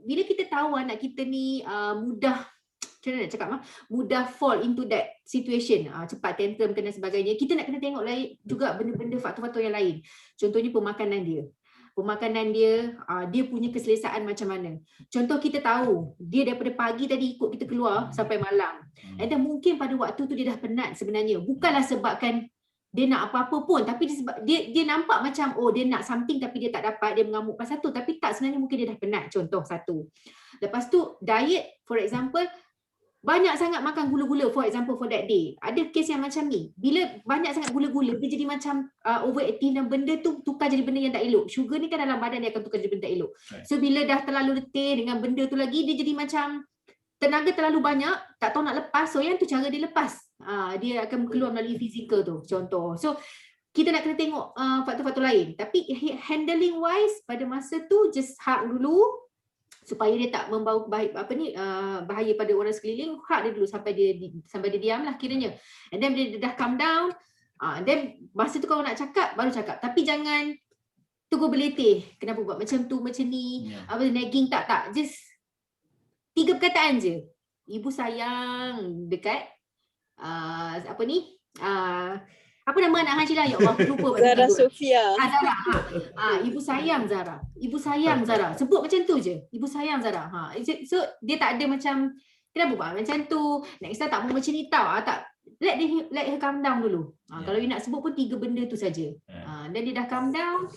bila kita tahu anak kita ni macam mana nak cakap, mudah fall into that situation, cepat tantrum dan sebagainya, kita nak kena tengok juga benda-benda faktor-faktor yang lain. Contohnya pemakanan dia, dia punya keselesaan macam mana. Contoh kita tahu, dia daripada pagi tadi ikut kita keluar sampai malam. Dan mungkin pada waktu tu dia dah penat sebenarnya. Bukanlah sebabkan dia nak apa-apa pun, tapi dia nampak macam dia nak something tapi dia tak dapat, dia mengamuk pasal tu, tapi tak, sebenarnya mungkin dia dah penat. Contoh satu. Lepas tu diet, for example, banyak sangat makan gula-gula, for example for that day. Ada kes yang macam ni, bila banyak sangat gula-gula, dia jadi macam overactive dan benda tu tukar jadi benda yang tak elok. Sugar ni kan dalam badan dia akan tukar jadi benda tak elok. So bila dah terlalu letih dengan benda tu lagi, dia jadi macam tenaga terlalu banyak, tak tahu nak lepas. So yang tu cara dia lepas, dia akan keluar melalui fizikal tu, contoh. So kita nak kena tengok faktor-faktor lain. Tapi handling wise, pada masa tu just hug dulu supaya dia tak membawa bahaya pada orang sekeliling. Hug dia dulu sampai dia diam lah kiranya. And then bila dia dah calm down, then masa tu kalau nak cakap, baru cakap. Tapi jangan tegur beletih. Kenapa buat macam tu, macam ni, nagging, tak. Just 3 perkataan je. Ibu sayang dekat apa nama anak Hang Sheila? Ya Allah, lupa. Zara Sofia. Zara. Ibu sayang Zara. Ibu sayang Zara. Sebut macam tu je. Ibu sayang Zara. So dia tak ada macam kenapa buat macam tu? Next time tak mau macam ni tau. Tak. Let her calm down dulu. Kalau you nak sebut pun 3 benda tu saja. Dan dia dah calm down,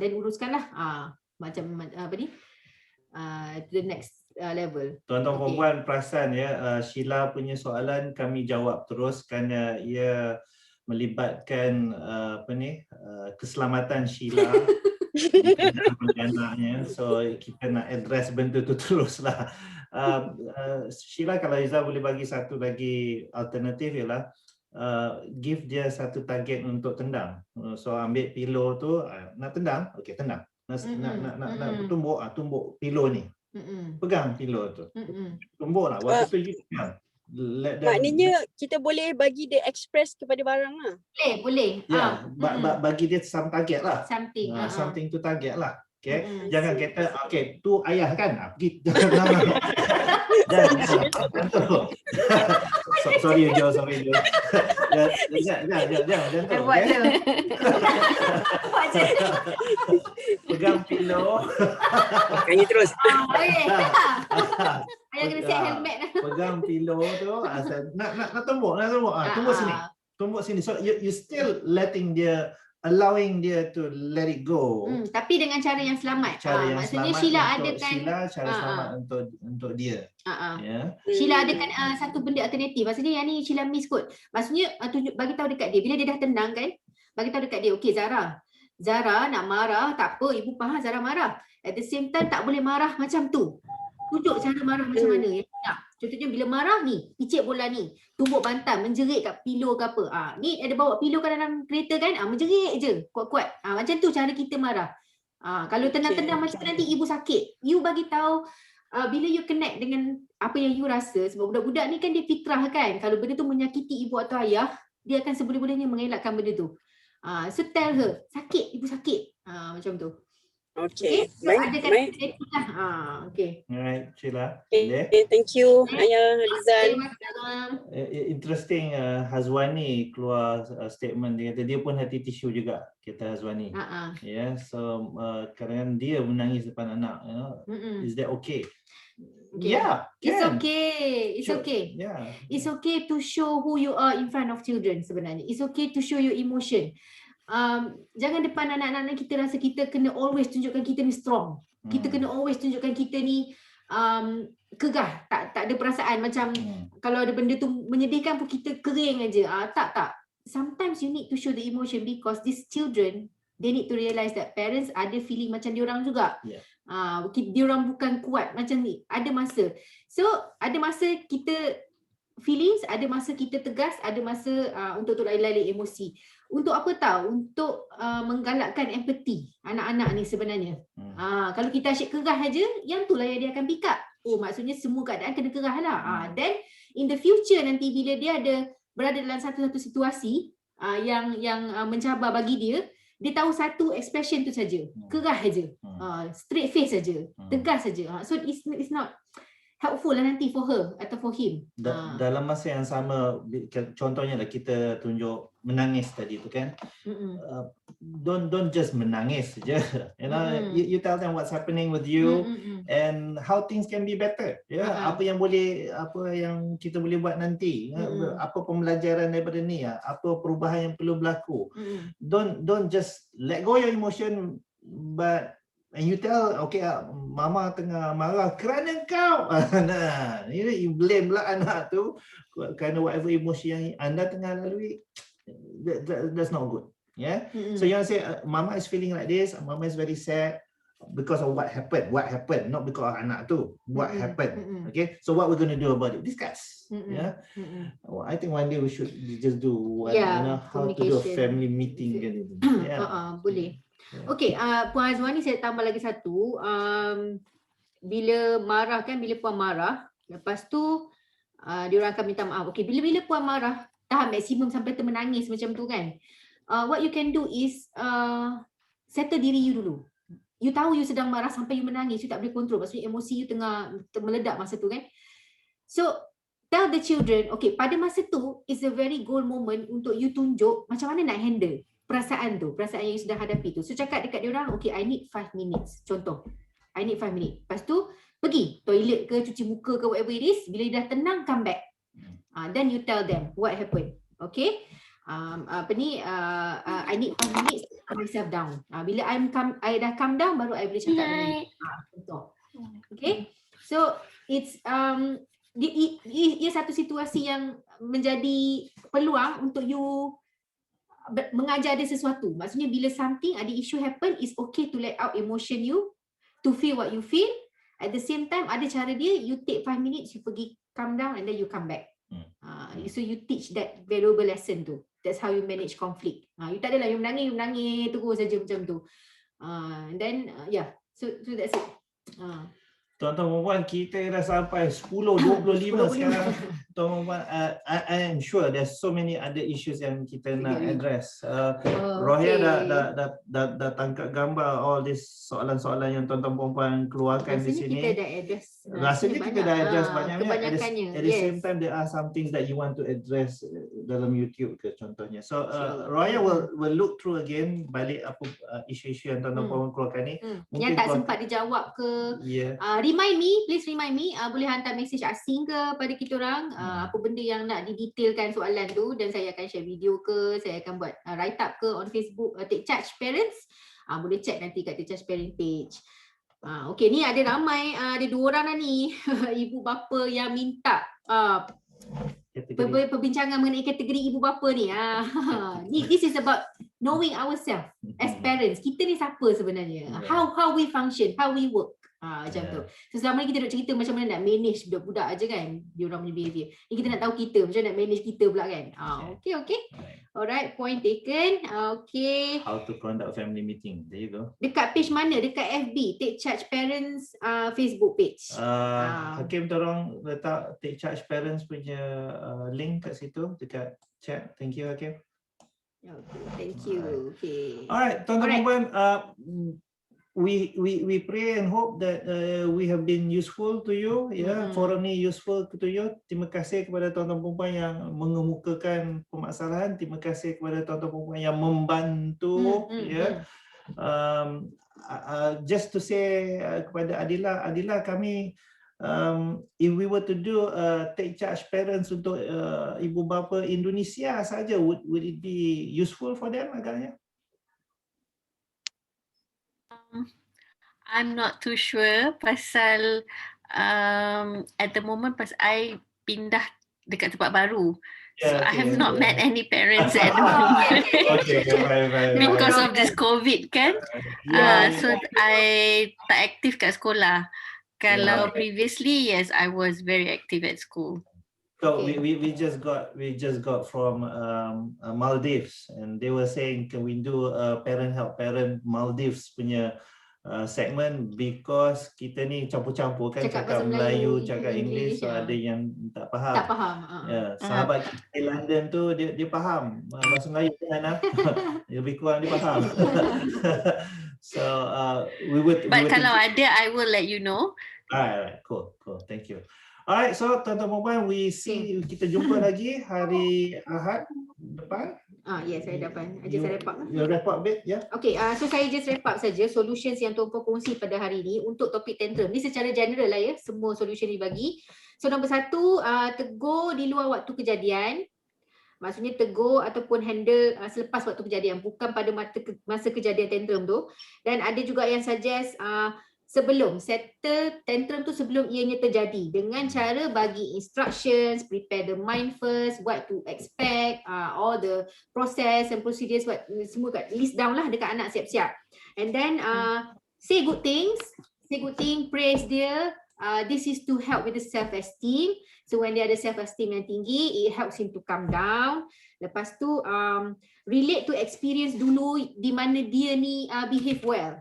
then uruskanlah macam to the next level. Tuan-tuan perempuan perasan ya, Sheila punya soalan kami jawab terus kerana ia melibatkan keselamatan Sheila dan anaknya. So kita nak address benda tu teruslah. Sheila, kalau Iza boleh bagi satu lagi alternatif ialah give dia satu target untuk tendang. So ambil pillow tu, nak tendang, okey tendang. Nak tumbuk pillow ni. Pegang pillow tu. Tumbuk lah. Waktu tu you pegang. Maknanya kita boleh bagi dia express kepada barang lah. Boleh. Ya, bagi dia some target lah. Something to target lah. Okay. Jangan kata, okay, tu ayah kan? Pergi. Sorry Jo. Jangan. Pegang pillow. Kayaknya terus. Ayah kena set helmet. Pegang pillow tu, nak tumbuk. Tumbuk sini. So you still allowing dia to let it go. Tapi dengan cara yang selamat. Maksudnya Sheila adakan cara selamat untuk dia. Sheila adakan satu benda alternatif. Maksudnya yang ni Sheila miss kot. Maksudnya bagi tahu dekat dia bila dia dah tenang kan, bagi tahu dekat dia, okey Zara nak marah, tak apa, ibu faham Zara marah. At the same time tak boleh marah macam tu. Tunjuk cara marah macam mana yang nak. Contohnya bila marah ni, picit bola ni, tumbuk bantal, menjerit kat pillow ke apa. Ni ada bawa pillow kat dalam kereta kan, menjerit je kuat-kuat. Macam tu cara kita marah. Kalau tenang-tenang macam tu nanti ibu sakit. You bagi tahu bila you connect dengan apa yang you rasa, sebab budak-budak ni kan dia fitrah kan, kalau benda tu menyakiti ibu atau ayah, dia akan seboleh-bolehnya mengelakkan benda tu. So tell her, sakit, ibu sakit. Macam tu. Okay. So ada kata lah. Okay. Alright, Sheila. Okay, thank you Ayah Rizal. Interesting, Hazwani keluar statement, dia kata dia pun hati tisu juga, kata Hazwani. Yeah, so kadang-kadang dia menangis depan anak, you know. Is that okay? Yeah, it's can. okay. It's okay. Yeah. It's okay to show who you are in front of children sebenarnya. It's okay to show your emotion. Jangan depan anak-anak kita rasa kita kena always tunjukkan kita ni strong. Kita kena always tunjukkan kita ni kegah, tak ada perasaan macam kalau ada benda tu menyedihkan pun kita kering aja. Tak. Sometimes you need to show the emotion because these children, they need to realize that parents ada feeling macam diorang juga. Diorang bukan kuat macam ni. Ada masa. So ada masa kita feelings, ada masa kita tegas, ada masa untuk lain-lain emosi. Untuk apa tahu? Untuk menggalakkan empathy anak-anak ni sebenarnya. Kalau kita asyik kerah aja, yang tu lah yang dia akan pick up. Oh, maksudnya semua keadaan kena kerah lah. Then in the future nanti bila dia ada berada dalam satu-satu situasi yang mencabar bagi dia, dia tahu satu expression tu saja. Kerah aja. Straight face saja. Tegas saja. So it's not helpful lah nanti for her atau for him. Dalam masa yang sama, contohnya lah kita tunjuk menangis tadi tu kan. Don't just menangis saja. You know, you tell them what's happening with you and how things can be better. Ya, apa yang kita boleh buat nanti. Apa pembelajaran daripada ni? Apa perubahan yang perlu berlaku? Don't just let go your emotion, but and you tell, okay, mama tengah marah kerana kau. Nah, you blame lah anak tu kerana whatever emosi yang anda tengah lalui. That's not good. Yeah. So you want to say, mama is feeling like this. Mama is very sad because of what happened. What happened, not because of anak tu. What happened? Okay. So what we're going to do about it? Discuss. Yeah. Well, I think one day we should just do what, you know, how to do a family meeting. Yeah. Boleh. Okey, Puan Azwani saya tambah lagi satu. Bila marah kan, bila Puan marah, lepas tu diorang akan minta maaf. Okey, bila Puan marah, tahan maksimum sampai termenangis macam tu kan. What you can do is settle diri you dulu. You tahu you sedang marah sampai you menangis, you tak boleh kontrol. Maksudnya emosi you tengah meledak masa tu kan. So, tell the children, okay, pada masa tu is a very gold moment untuk you tunjuk macam mana nak handle perasaan yang you sedang hadapi tu. So cakap dekat dia orang, okay, I need 5 minutes. Contoh, I need 5 minutes. Lepas tu, pergi toilet ke, cuci muka ke, whatever it is. Bila dah tenang, come back. Then you tell them what happened. Okay? I need 5 minutes to calm myself down. Bila I dah calm down, baru I boleh cakap dengan contoh. Okay? So, it's ia satu situasi yang menjadi peluang untuk you mengajar dia sesuatu. Maksudnya bila something, ada issue happen, it's okay to let out emotion you, to feel what you feel. At the same time, ada cara dia, you take 5 minutes, you pergi calm down and then you come back. So you teach that valuable lesson tu. That's how you manage conflict. You tak adalah you menangis terus saja macam tu. Then yeah, so that's it. Tuan-tuan puan, kita dah sampai 10:25 sekarang. Tuan-tuan, I am sure there's so many other issues yang kita nak address. Rohia dah tangkap gambar all these soalan-soalan yang tuan-tuan puan keluarkan di sini. Rasanya kita dah address banyaknya. At the same time, there are some things that you want to address dalam YouTube ke contohnya. So Rohia will look through again balik apa isu-isu yang tuan-tuan puan keluarkan ni. Yang tak sempat dijawab ke. Please remind me, boleh hantar mesej asing ke pada kita orang, apa benda yang nak didetailkan soalan tu, dan saya akan share video ke, saya akan buat write up ke on Facebook, Take Charge Parents. Boleh check nanti kat Take Charge Parent page. Okay, ni ada ramai, ada 2 orang dah ni, ibu bapa yang minta perbincangan mengenai kategori ibu bapa ni. This is about knowing ourselves as parents. Kita ni siapa sebenarnya? How we function, how we work. Macam tu. So selama ni kita duk cerita macam mana nak manage budak-budak aja kan, dia orang punya behavior. Ni kita nak tahu kita macam nak manage kita pula kan. Okay. Alright, point taken. Okay. How to conduct family meeting. There you go. Dekat page mana? Dekat FB, Take Charge Parents Facebook page. Hakim tolong letak Take Charge Parents punya link kat situ dekat chat. Thank you Hakim. Okay, thank you. Okay. Alright, tuan-tuan dan puan, we pray and hope that we have been useful to you. Forum ni useful to you. Terima kasih kepada tuan-tuan perempuan yang mengemukakan permasalahan. Terima kasih kepada tuan-tuan perempuan yang membantu. Just to say kepada Adila kami, if we were to do Take Charge Parents untuk ibu bapa Indonesia saja, would it be useful for them agaknya? I'm not too sure pasal at the moment pasal I pindah dekat tempat baru. So I have not met any parents at the moment because of this COVID kan. So I tak aktif kat sekolah. Kalau previously, yes, I was very active at school. So we just got from Maldives, and they were saying, can we do a parent help parent Maldives punya segment, because kita ni campur-campur kan, cakap Melayu, cakap English, so ada yang tak faham. Tak faham. Sahabat kita di London tu dia faham bahasa Melayu kan, lebih kurang dia faham. So we would. But kalau ada, I will let you know. Alright, cool, thank you. Alright, so tuan-tuan perempuan, kita jumpa lagi hari Ahad depan. Yes, saya dapat. Saya wrap up. You wrap up a bit, yeah? Okay, so saya just wrap up saja solutions yang tuan-puan kongsi pada hari ini untuk topik tantrum. Ni secara general lah ya, semua solution dibagi. So nombor 1, tegur di luar waktu kejadian. Maksudnya tegur ataupun handle selepas waktu kejadian, bukan pada masa kejadian tantrum tu. Dan ada juga yang suggest sebelum settle tantrum tu sebelum ianya terjadi, dengan cara bagi instructions, prepare the mind first, what to expect, all the process and procedures, what semua kat list down lah dekat anak siap-siap. And then say good things, praise dia. This is to help with the self-esteem. So when dia ada self-esteem yang tinggi, it helps him to calm down. Lepas tu relate to experience dulu di mana dia ni behave well.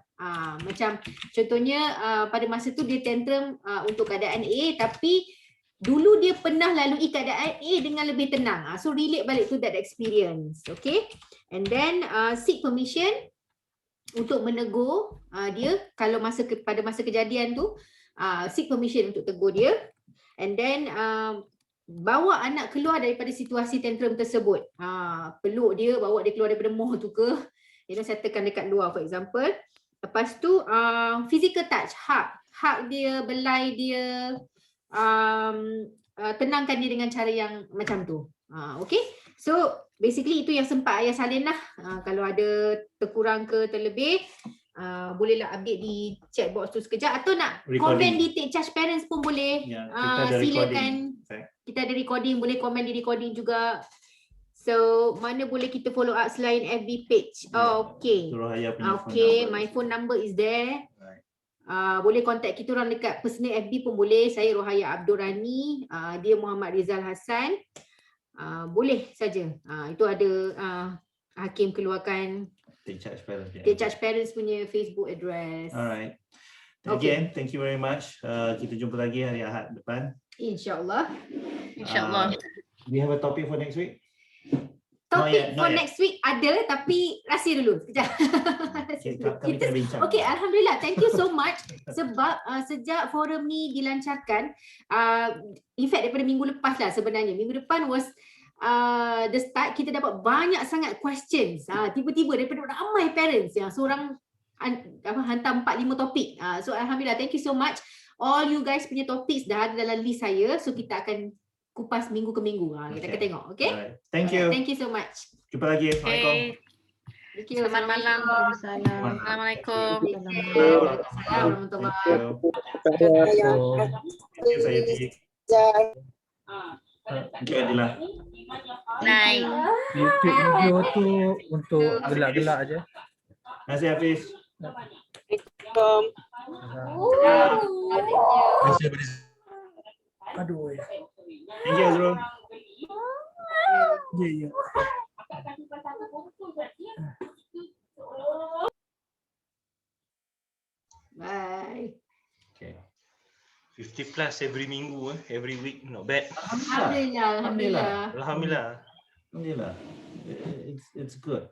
Macam contohnya pada masa tu dia tantrum untuk keadaan A, tapi dulu dia pernah lalui keadaan A dengan lebih tenang. So relate balik to that experience. Okay. And then seek permission untuk menegur dia kalau pada masa kejadian tu. Seek permission untuk tegur dia. And then bawa anak keluar daripada situasi tantrum tersebut. Peluk dia, bawa dia keluar daripada mall tu ke, settlekan dekat luar for example. Lepas tu physical touch, hug dia, belai dia, tenangkan dia dengan cara yang macam tu. Okay, so basically itu yang sempat Ayah salin lah. Kalau ada terkurang ke terlebih, bolehlah update di chat box tu sekejap, atau nak komen di Take Charge Parents pun boleh. Silakan. Kita ada recording, boleh komen di recording juga. So mana boleh kita follow up selain FB page? Okay. Okay, my phone number is there. Boleh contact kita orang dekat personal FB pun boleh. Saya Rohaya Abdul Rani, dia Muhammad Rizal Hassan. Boleh saja. Itu ada Hakim keluarkan Take Charge Parents punya Facebook address. Alright. Again, thank you very much. Kita jumpa lagi hari Ahad depan. InsyaAllah. InsyaAllah. We have a topic for next week? Topik for next week ada, tapi rahsia dulu. Sekejap. Okay, Alhamdulillah. Thank you so much. Sebab sejak forum ni dilancarkan, in fact daripada minggu lepas lah sebenarnya. Minggu depan was the start, kita dapat banyak sangat questions. Tiba-tiba daripada ramai parents yang seorang hantar 4-5 topik. So Alhamdulillah, thank you so much. All you guys punya topics dah ada dalam list saya. So kita akan kupas minggu ke minggu. Kita akan tengok. Okay? Thank you. Thank you so much. Jumpa lagi. Assalamualaikum. Selamat malam. Assalamualaikum. YouTube video tu untuk gelak-gelak aja. Terima kasih Hafiz. Aduh. Thank you Azrul. Ya. 50 plus every minggu, every week, not bad. Alhamdulillah. Alhamdulillah. It's good.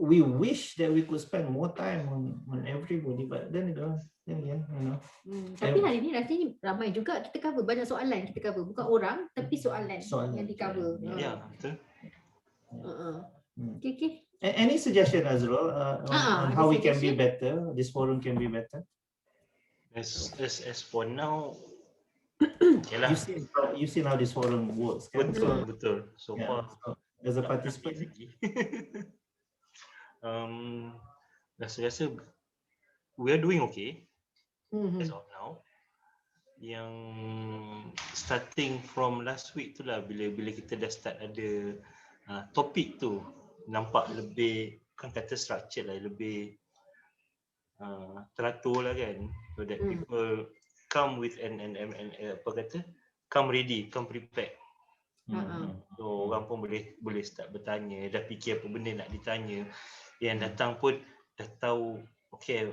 We wish that we could spend more time on everybody, but then again, you know. Tapi hari ni rasanya ramai juga kita cover, banyak soalan kita cover, bukan orang tapi soalan yang di cover. Ya, betul. Okay. Any suggestion, Azrul, on how we can be better? This forum can be better. As for now, you see how this forum works. Kan? Betul. So far, as a participant, rasa we are doing okay as of now. Yang starting from last week tu lah, bila kita dah start ada topik tu, nampak lebih, kan kata structure lah, lebih teratur lah kan, so that people come with an apa kata, come ready, come prepared. So orang pun boleh start bertanya, dah fikir apa benda nak ditanya, yang datang pun dah tahu, okay,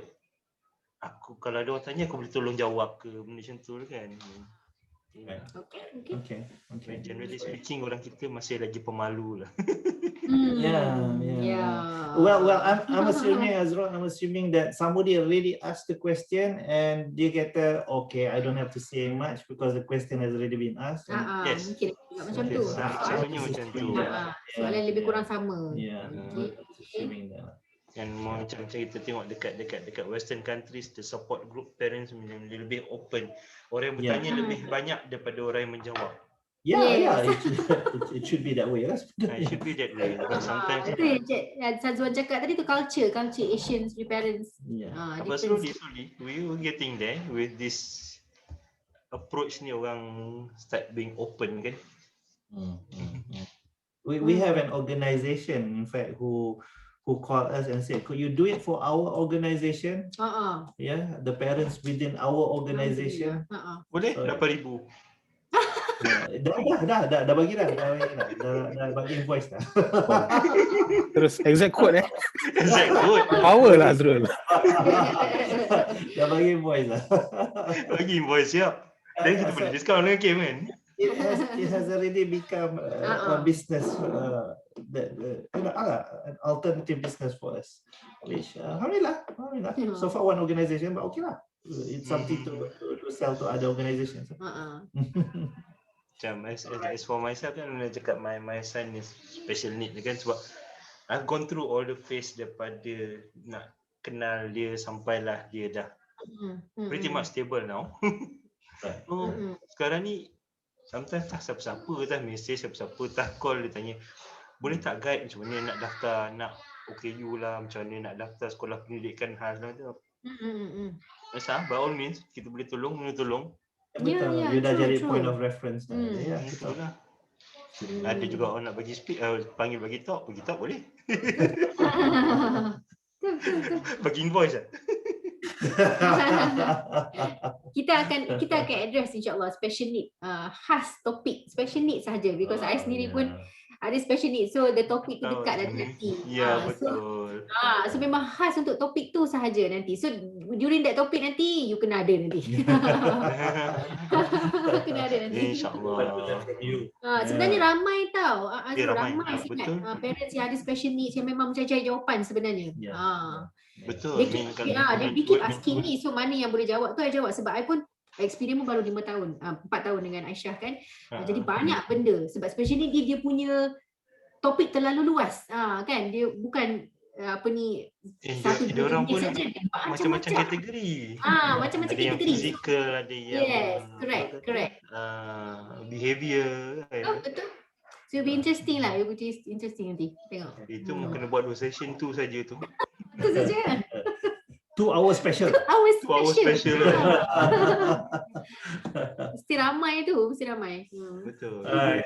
aku kalau ada orang tanya aku boleh tolong jawab ke, benda macam tu kan. Okay. Generally speaking, orang kita masih lagi pemalu lah. Well, I'm assuming, Azrul, that somebody already asked the question and dia kata, okay, I don't have to say much because the question has already been asked. Yes. Mungkin macam tu. Sebenarnya macam tu. Soalan lebih kurang sama. Dan macam kita tengok dekat Western countries, the support group parents lebih open. Orang yang bertanya lebih banyak daripada orang yang menjawab. It should be that way lah. It should be that way. But sometimes Sazwan cakap tadi tu culture Asians parents. But slowly we were getting there with this approach ni, orang start being open kan. We have an organization, in fact, who called us and said, could you do it for our organization? Yeah, the parents within our organization. Boleh, 8,000. Dah bagi dah bagi invoice dah. Terus exact quote Exact quote. Power lah Azrul. Dah bagi invoice dah. Bagi invoice, siap. Dan kita boleh discount dengan Kim kan. It has already become a business, an alternative business for us. Which, alhamdulillah. So far one organization, but okay lah. It's something to sell to other organizations. Macam as for myself kan, nak cakap my son is special need kan, sebab I've gone through all the phase daripada nak kenal dia sampailah dia dah pretty much stable now. So sekarang ni sometimes tak siapa-siapa tak message, siapa-siapa tak call, dia tanya boleh tak guide macam mana nak daftar, nak OKU lah, macam mana nak daftar sekolah pendidikan khas lah tu. By all means kita boleh tolong. Betul, dia dah jadi point of reference. Betul lah. Ada juga orang nak bagi panggil bagi talk boleh. Bagi invoice lah. Kita akan address insya-Allah special need, khas topik special need sahaja, because I sendiri pun ada special need, so the topik tu dekat dah nanti. Betul. So memang khas untuk topik tu sahaja nanti. So during that topik nanti you kena ada nanti. Kena ada nanti. InsyaAllah. Sebenarnya ramai tau. Ramai sangat parents yang ada special needs yang memang mencari jawapan sebenarnya. Betul. Dia keep asking me, so mana yang boleh jawab tu I jawab, sebab I pun experience pun baru 5 tahun, 4 tahun dengan Aisyah kan. Jadi banyak benda, sebab especially dia punya topik terlalu luas kan, dia bukan satu dia orang pun saja, macam-macam kategori. Macam-macam ada yang kategori. physical, ada yang correct. Behavior kan. Betul. So it'll be interesting lah, nanti tengok. Itu kena buat 2 session tu saja tu. Itu saja. 2 hours special. 2 hours special. Mesti ramai tu, Betul. Alright.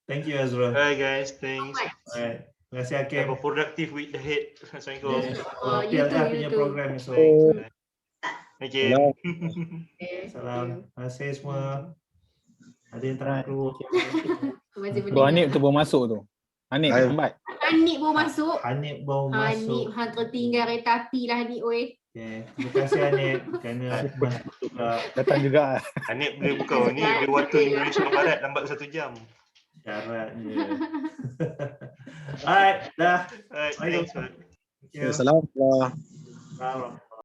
Thank you Azrul. Alright guys, thanks. Alright. Terima kasih Hakim. Have a productive week ahead. Assalamualaikum. PLF punya program esok. Thank you. Salam. Terima kasih semua. Ada yang terangku. Bro Hanif tu baru masuk tu. Hanif lambat. Hanif baru masuk. Hanif baru Hanif masuk. hang tertinggal kereta api lah Hanif oi. Okay. Terima kasih Hanif kerana masuk juga. Datang juga. Hanif boleh buka ni dia waktu Indonesia Barat lambat 1 jam. Syaratnya. Alright, dah. Alright, thanks. Thank you. Assalamualaikum. Salam.